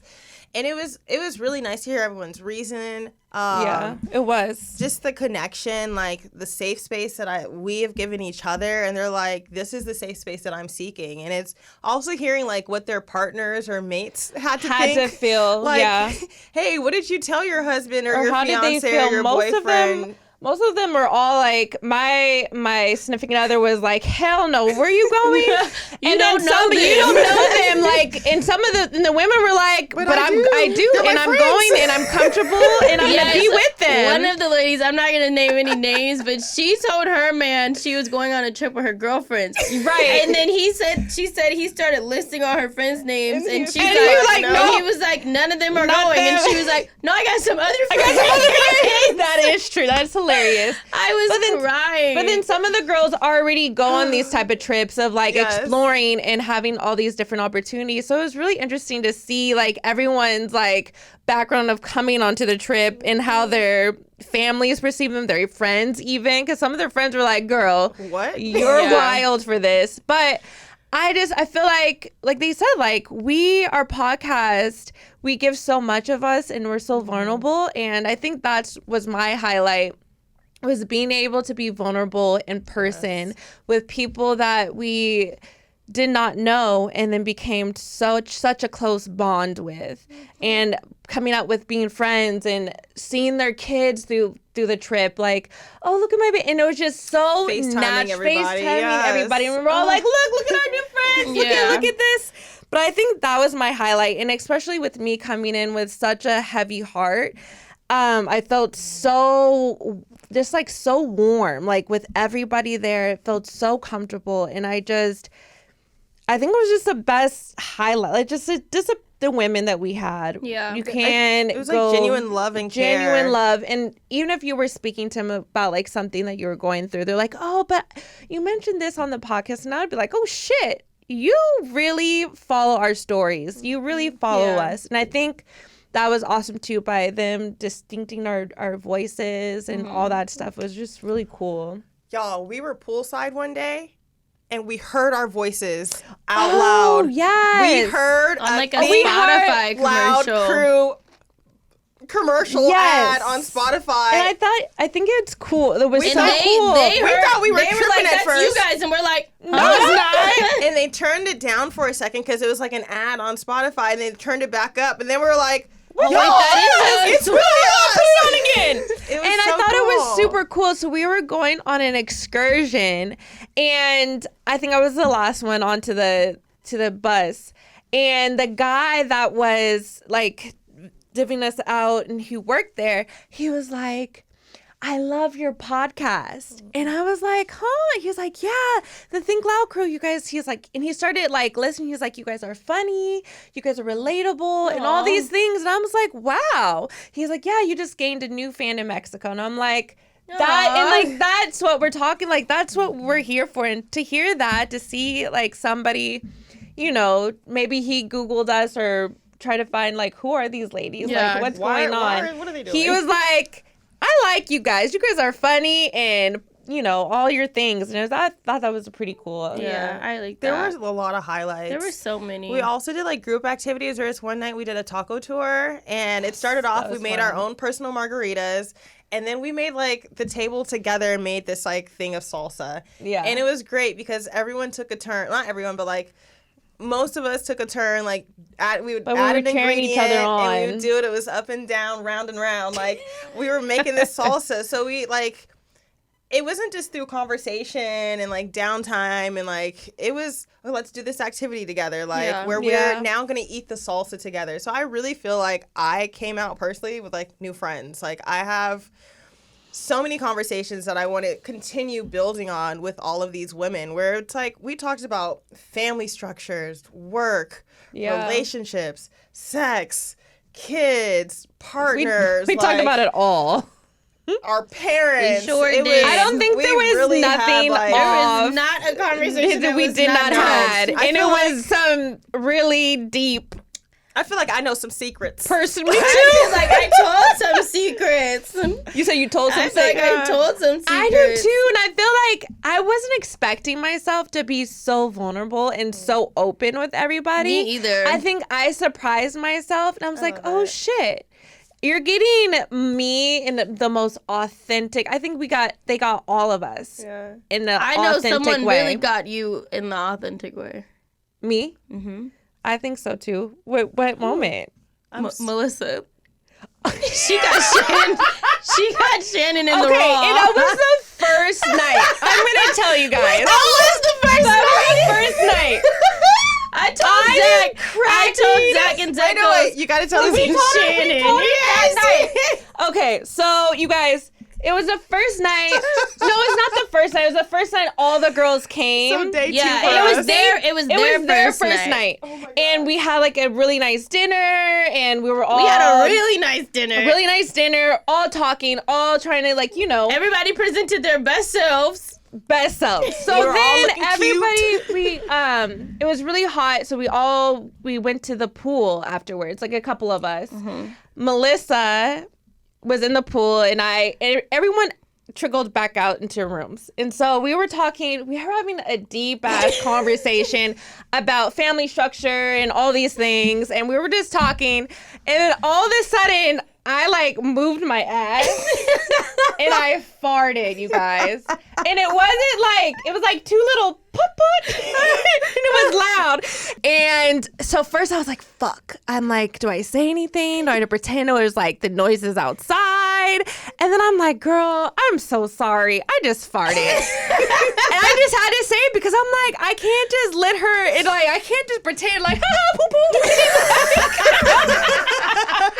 And it was really nice to hear everyone's reason. It was. Just the connection, like the safe space that we have given each other. And they're like, this is the safe space that I'm seeking. And it's also hearing like what their partners or mates had to feel. Like, hey, what did you tell your husband or your how fiance did they feel? or your boyfriend? Most of them were all like, my significant other was like, hell no, where are you going? You don't know them. Like, and some of the women were like, but I do, and I'm going, and I'm comfortable, and I'm gonna be with them. One of the ladies, I'm not gonna name any names, but she told her man she was going on a trip with her girlfriends. Right. And then she said he started listing all her friends' names, and she's like, no. No. He was like, none of them are going, and she was like, no, I got some other friends. That is true. That's hilarious. I was crying. But then some of the girls already go on these type of trips of like exploring and having all these different opportunities. So it was really interesting to see like everyone's like background of coming onto the trip and how their families perceive them, their friends even, because some of their friends were like, girl, what? You're wild for this. But I feel like they said, like, our podcast, we give so much of us and we're so vulnerable. And I think that was my highlight, was being able to be vulnerable in person with people that we did not know and then became such a close bond with, and coming out with being friends and seeing their kids through the trip, like, oh, look at my baby. And it was just so FaceTiming everybody. FaceTiming everybody. And we were all like, look at our new friends. Look at this. But I think that was my highlight. And especially with me coming in with such a heavy heart, I felt so warm, like with everybody there. It felt so comfortable. And I think it was just the best highlight. Like just the women that we had. Yeah. It was like genuine love and care. Genuine love. And even if you were speaking to them about like something that you were going through, they're like, oh, but you mentioned this on the podcast. And I'd be like, oh, shit, you really follow our stories. You really follow us. And I think that was awesome too, by them distincting our voices and all that stuff. It was just really cool. Y'all, we were poolside one day. And we heard our voices out loud. Yes. We heard on like a Spotify loud commercial. Commercial ad on Spotify. And I think it's cool. It was cool. We thought we were tripping like, at that's first. you guys, and we're like, no, it's not. And they turned it down for a second because it was like an ad on Spotify, and they turned it back up, and then we were like, it's really us. Put it on again. And I thought it was super cool. So we were going on an excursion, and I think I was the last one onto the bus. And the guy that was like divvying us out and who worked there, he was like, I love your podcast. And I was like, huh? He was like, yeah, the Think Loud crew, you guys. He's like, and he started like listening. He was like, you guys are funny. You guys are relatable and all these things. And I was like, wow. He's like, yeah, you just gained a new fan in Mexico. And I'm like, that's what we're talking. Like, that's what we're here for. And to hear that, to see like somebody, you know, maybe he Googled us or tried to find like, who are these ladies? Yeah. Like, what's going on? What are they doing? He was like, I like you guys. You guys are funny and, you know, all your things. And I thought that was pretty cool. Yeah, I like that. There was a lot of highlights. There were so many. We also did like group activities. There was one night we did a taco tour, and it started off, we made our own personal margaritas. And then we made like the table together and made this like thing of salsa. Yeah. And it was great because everyone took a turn. Not everyone, but like most of us took a turn. Like we would add an ingredient each other on. and we would do it. It was up and down, round and round. Like we were making this salsa. So we like, it wasn't just through conversation and like downtime and like it was, oh, let's do this activity together. Like where we're now going to eat the salsa together. So I really feel like I came out personally with like new friends. Like I have so many conversations that I want to continue building on with all of these women where it's like we talked about family structures, work, relationships, sex, kids, partners. We talked about it all. Our parents. We sure did. I don't think there was really nothing had, like, there was not a conversation that we did not have. And it was some really deep. I feel like I know some secrets. Personally, too. I feel like I told some secrets. You said you told some secrets? I feel like I told some secrets. I do too, and I feel like I wasn't expecting myself to be so vulnerable and so open with everybody. Me either. I think I surprised myself, and I was like, oh, shit. You're getting me in the most authentic. I think they got all of us in the I know authentic someone way. really got you in the authentic way. Me? Mm-hmm. I think so too. What moment? Melissa. She got Shannon. She got Shannon in the raw. Okay, and that was the first night. I'm gonna tell you guys. That was the first night. First night. I told Zach and Zach Wait, you gotta tell us Shannon. Yes. Okay, so you guys, it was the first night. No, it's not the first night. It was the first night all the girls came. So day two and for it was us. their first night. Oh my God. And we had like a really nice dinner, and we had a really nice dinner. All talking, all trying to like, you know. Everybody presented their best selves. So we were all then looking everybody, it was really hot. So we went to the pool afterwards, like a couple of us. Mm-hmm. Melissa was in the pool, and everyone trickled back out into rooms. And so we were having a deep ass conversation about family structure and all these things. And we were just talking, and then all of a sudden I like moved my ass and I farted, you guys. And it was like two little put and it was loud. And so first I was like, fuck. I'm like, do I say anything? Do I pretend it was like the noises outside? side. And then I'm like, girl, I'm so sorry. I just farted. And I just had to say it because I'm like, I can't just let her, I can't just pretend like, poo-poo.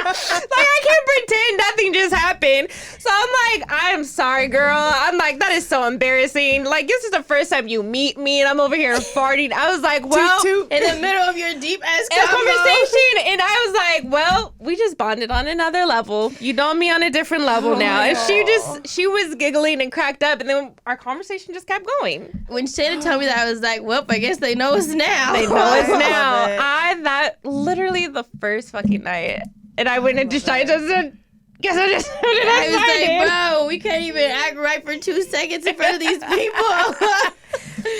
Like, I can't pretend nothing just happened. So I'm like, I'm sorry, girl. I'm like, that is so embarrassing. Like, this is the first time you meet me and I'm over here farting. I was like, well, in the middle of your deep ass conversation. And I was like, well, we just bonded on another level. You know me on a different level now. And she was giggling and cracked up. And then our conversation just kept going. When Shanan told me that, I was like, well, I guess they know us now. They know us now. That literally the first fucking night. And I went into Cheyenne and said, guess I just I was like, bro, we can't even act right for 2 seconds in front of these people.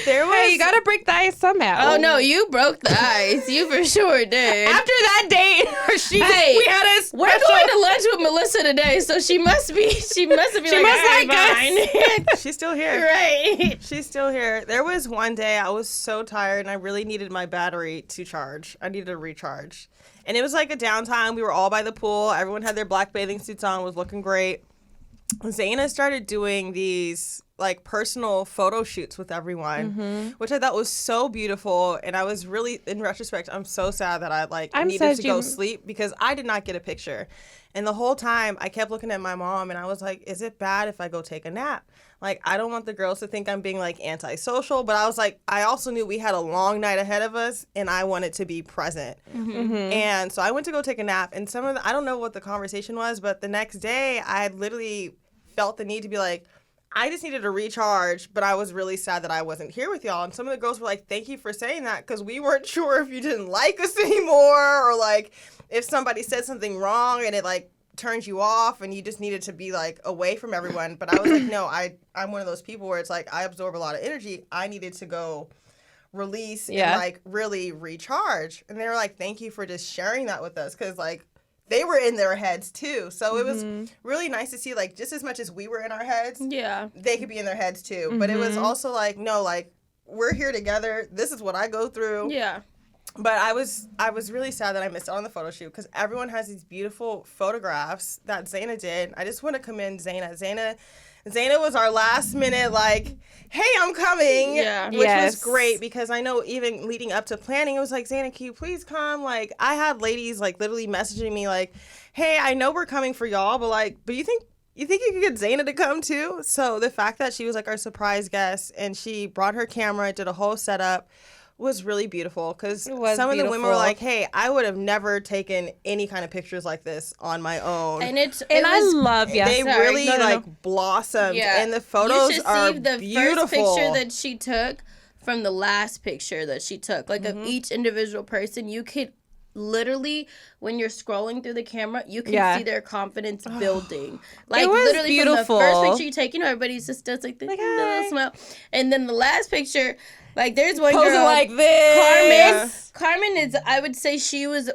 Hey, you gotta break the ice somehow. Oh no, you broke the ice. You for sure did. After that date, we had a special... We're going to lunch with Melissa today, so she must be like us. She's still here. Right. She's still here. There was one day I was so tired and I really needed my battery to charge. I needed to recharge. And it was like a downtime. We were all by the pool. Everyone had their black bathing suits on, was looking great. Zaina started doing these like personal photo shoots with everyone, which I thought was so beautiful. And I was really, in retrospect, I'm so sad that I needed to go sleep because I did not get a picture. And the whole time I kept looking at my mom and I was like, is it bad if I go take a nap? Like, I don't want the girls to think I'm being like antisocial, but I was like, I also knew we had a long night ahead of us and I wanted to be present. And so I went to go take a nap and I don't know what the conversation was, but the next day I had literally felt the need to be like, I just needed to recharge, but I was really sad that I wasn't here with y'all. And some of the girls were like, thank you for saying that because we weren't sure if you didn't like us anymore or like if somebody said something wrong and it like turns you off and you just needed to be like away from everyone. But I was like, no, I'm one of those people where it's like I absorb a lot of energy. I needed to go release and like really recharge. And they were like, thank you for just sharing that with us because like they were in their heads too. So it was really nice to see like just as much as we were in our heads, they could be in their heads too. But it was also like, no, like we're here together. This is what I go through. Yeah. But I was really sad that I missed out on the photo shoot because everyone has these beautiful photographs that Zaina did. I just want to commend Zaina. Zaina was our last minute like, hey, I'm coming, which was great because I know even leading up to planning, it was like, Zaina, can you please come? Like, I had ladies like literally messaging me like, hey, I know we're coming for y'all, but you think you could get Zaina to come too? So the fact that she was like our surprise guest and she brought her camera, did a whole setup, was really beautiful because some of the women were like, hey, I would have never taken any kind of pictures like this on my own. And I love they really blossomed and the photos are beautiful. You should see the first picture that she took from the last picture that she took, like of each individual person. You could literally, when you're scrolling through the camera, you can see their confidence building. Like, it was literally beautiful. From the first picture you take, everybody just does like the little smile. And then the last picture, like, there's one posing girl like this. Carmen is, I would say she was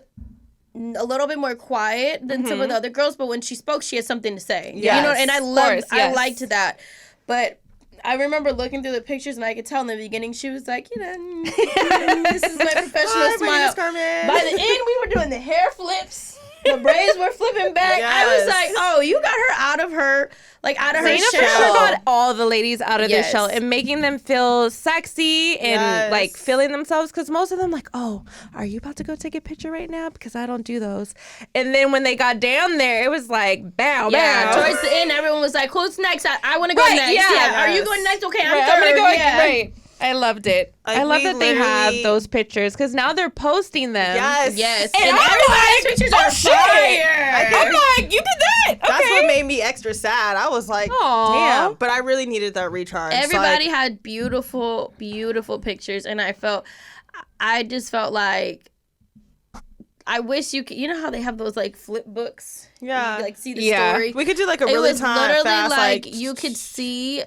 a little bit more quiet than some of the other girls, but when she spoke, she had something to say. Yes, you know, and I liked that. But I remember looking through the pictures, and I could tell in the beginning she was like, this is my professional smile. By the end, we were doing the hair flips. The braids were flipping back. Yes. I was like, oh, you got her out of her shell. For sure got all the ladies out of their shell and making them feel sexy and like feeling themselves. Because most of them like, oh, are you about to go take a picture right now? Because I don't do those. And then when they got down there, it was like, bow, bow. Towards the end, everyone was like, who's next? I want to go next. Yeah. Are you going next? Okay, I'm third. I'm going to go. Right. I loved it. Like, I love that they have those pictures because now they're posting them. Yes. And everybody's pictures are fire. I'm like, you did that. Okay. That's what made me extra sad. I was like, damn. But I really needed that recharge. Everybody had beautiful, beautiful pictures, and I just felt like I wish you could. You know how they have those like flip books? Yeah. You, like see the story. We could do like a really fast, like you could see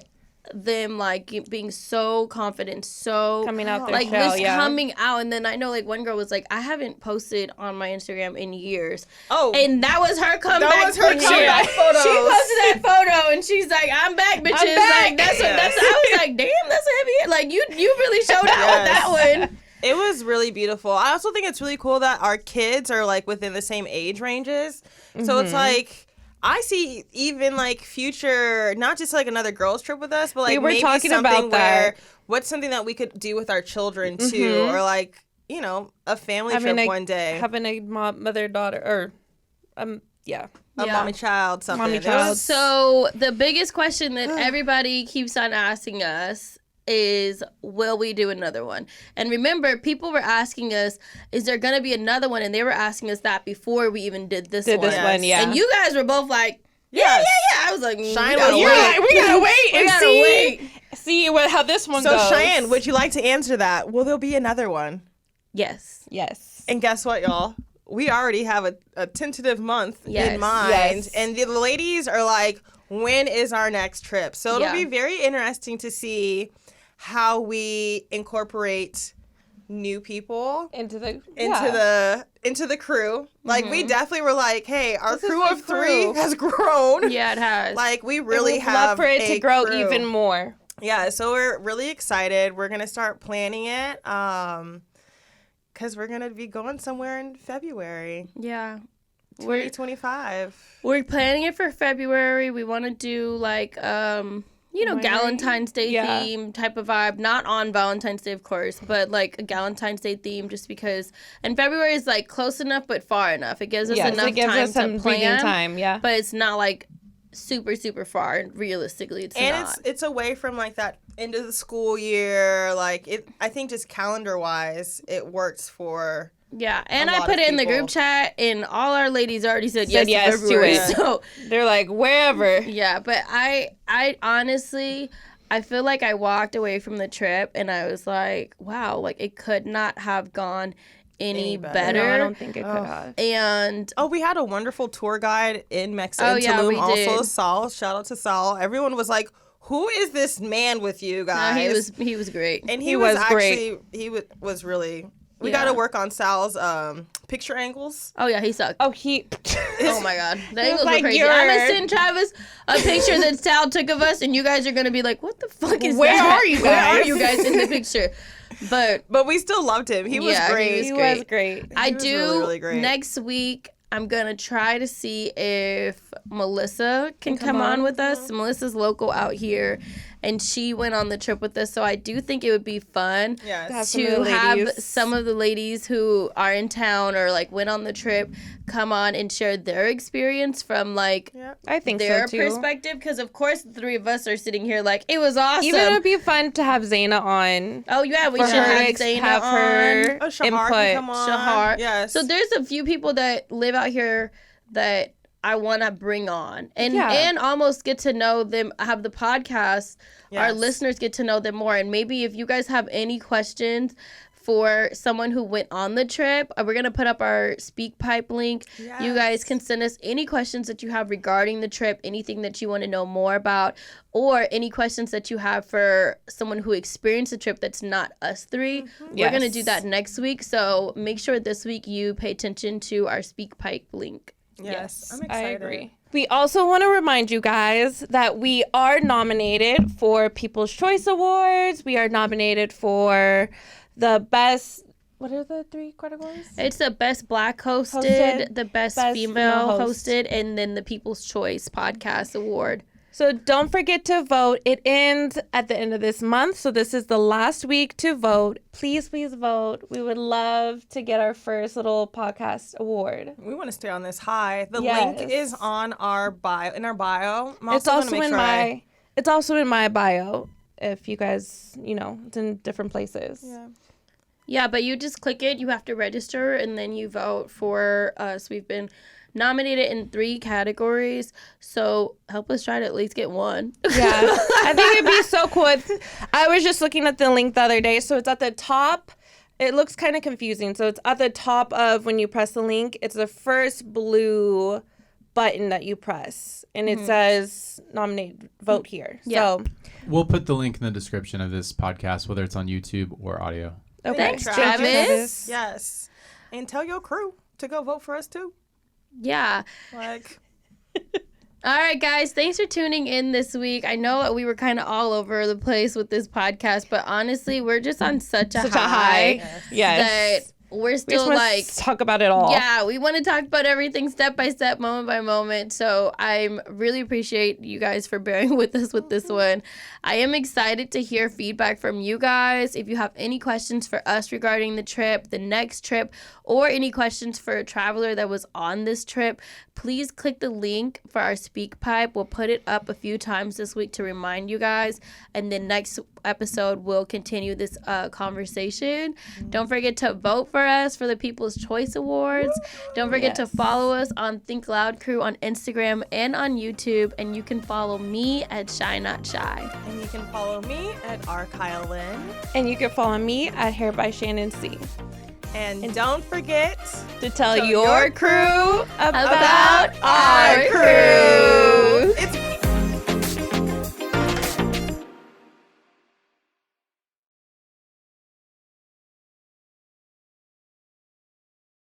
them like being so confident, so coming out their like shell, this coming out. And then I know like one girl was like, I haven't posted on my Instagram in years. Oh, and that was her comeback. That was her comeback photo. She posted that photo and she's like, I'm back, bitches. I'm back. Like that's I was like, damn, that's a heavy hit. Like you really showed out with that one. It was really beautiful. I also think it's really cool that our kids are like within the same age ranges. So it's like, I see even like future, not just like another girls trip with us, but like we were maybe talking something about where that. what's something that we could do with our children too, or like, you know, a family trip one day. Having a mother daughter or A mommy child, something. Mommy child. So the biggest question that everybody keeps on asking us is, will we do another one? And remember, people were asking us, is there going to be another one? And they were asking us that before we even did this one. And you guys were both like, yeah. I was like, Cheyenne, we gotta wait and see how this one goes. So Cheyenne, would you like to answer that? Will there be another one? Yes. And guess what, y'all? We already have a tentative month in mind. And the ladies are like, when is our next trip? So it'll be very interesting to see how we incorporate new people into the crew. Like we definitely were like, hey, our crew of 3 has grown. Yeah, it has. Like we really we'd have love for it a to grow crew. even more. Yeah, so we're really excited. We're gonna start planning it. Because we're going to be going somewhere in February. Yeah. 2025. We're planning it for February. We want to do like, Valentine's Day theme type of vibe. Not on Valentine's Day, of course, but like a Valentine's Day theme just because. And February is like close enough but far enough. It gives us enough time to plan. But it's not like super, super far. Realistically, it's not. And it's away from like that end of the school year. Like I think just calendar wise, it works for. Yeah, and I put it in the group chat, and all our ladies already said yes to it. So they're like, wherever. Yeah, but I honestly, I feel like I walked away from the trip, and I was like, wow, like it could not have gone any better. No, I don't think it could have. And we had a wonderful tour guide in Mexico. Tulum, also Saul. Shout out to Saul. Everyone was like, who is this man with you guys? He was great. And he was actually great. He was really. We got to work on Sal's picture angles. Oh, yeah, he sucked. Oh, oh, my God. The angles were crazy. I'm going to send Travis a picture that Sal took of us, and you guys are going to be like, what the fuck is Where that? Are you guys? Where are you guys in the picture? But we still loved him. He was great. He was great. I do, really, really great. Next week, I'm going to try to see if Melissa can come on with us. Melissa's local out here, and she went on the trip with us. So I do think it would be fun to have some of the ladies who are in town or like went on the trip come on and share their experience from like I think their so too. perspective. Because of course the 3 of us are sitting here like it was awesome. Even it would be fun to have Zaina on. Oh yeah, we should have Zaina on. Shahar can come on. Shahar. Yes. So there's a few people that live out here that I want to bring on and almost get to know them, have the podcast. Our listeners get to know them more. And maybe if you guys have any questions for someone who went on the trip, we're going to put up our SpeakPipe link. Yes. You guys can send us any questions that you have regarding the trip, anything that you want to know more about, or any questions that you have for someone who experienced the trip that's not us 3. Mm-hmm. We're going to do that next week. So make sure this week you pay attention to our SpeakPipe link. Yes, I'm excited. I agree. We also want to remind you guys that we are nominated for People's Choice Awards. We are nominated for the best... What are the 3 categories? It's the best Black hosted, the best female hosted, and then the People's Choice Podcast Award. So don't forget to vote. It ends at the end of this month, so this is the last week to vote. Please vote. We would love to get our first little podcast award. We want to stay on this high. The link is on our bio. In our bio. It's also in my bio. If you guys, it's in different places. Yeah, but you just click it. You have to register, and then you vote for us. We've been nominated in 3 categories, so help us try to at least get 1. Yeah, I think it'd be so cool. I was just looking at the link the other day, so it's at the top. It looks kind of confusing. So it's at the top of when you press the link. It's the first blue button that you press, and it says nominate, vote here. Yeah. So we'll put the link in the description of this podcast, whether it's on YouTube or audio. Okay. Thanks, Travis. Yes, and tell your crew to go vote for us too. Yeah. All right, guys. Thanks for tuning in this week. I know we were kind of all over the place with this podcast, but honestly, we're just on such a high. Yes. That we're still like talk about it all. Yeah, we want to talk about everything step by step, moment by moment. So I really appreciate you guys for bearing with us with this one. I am excited to hear feedback from you guys. If you have any questions for us regarding the trip, the next trip, or any questions for a traveler that was on this trip, please click the link for our speak pipe. We'll put it up a few times this week to remind you guys. And then next episode, we'll continue this conversation. Don't forget to vote for us for the People's Choice Awards. Don't forget to follow us on Think Loud Crew on Instagram and on YouTube. And you can follow me at Shy Not Shy. And you can follow me at RKyleLynn. And you can follow me at Hair by Shanan C. And don't forget to tell your crew about our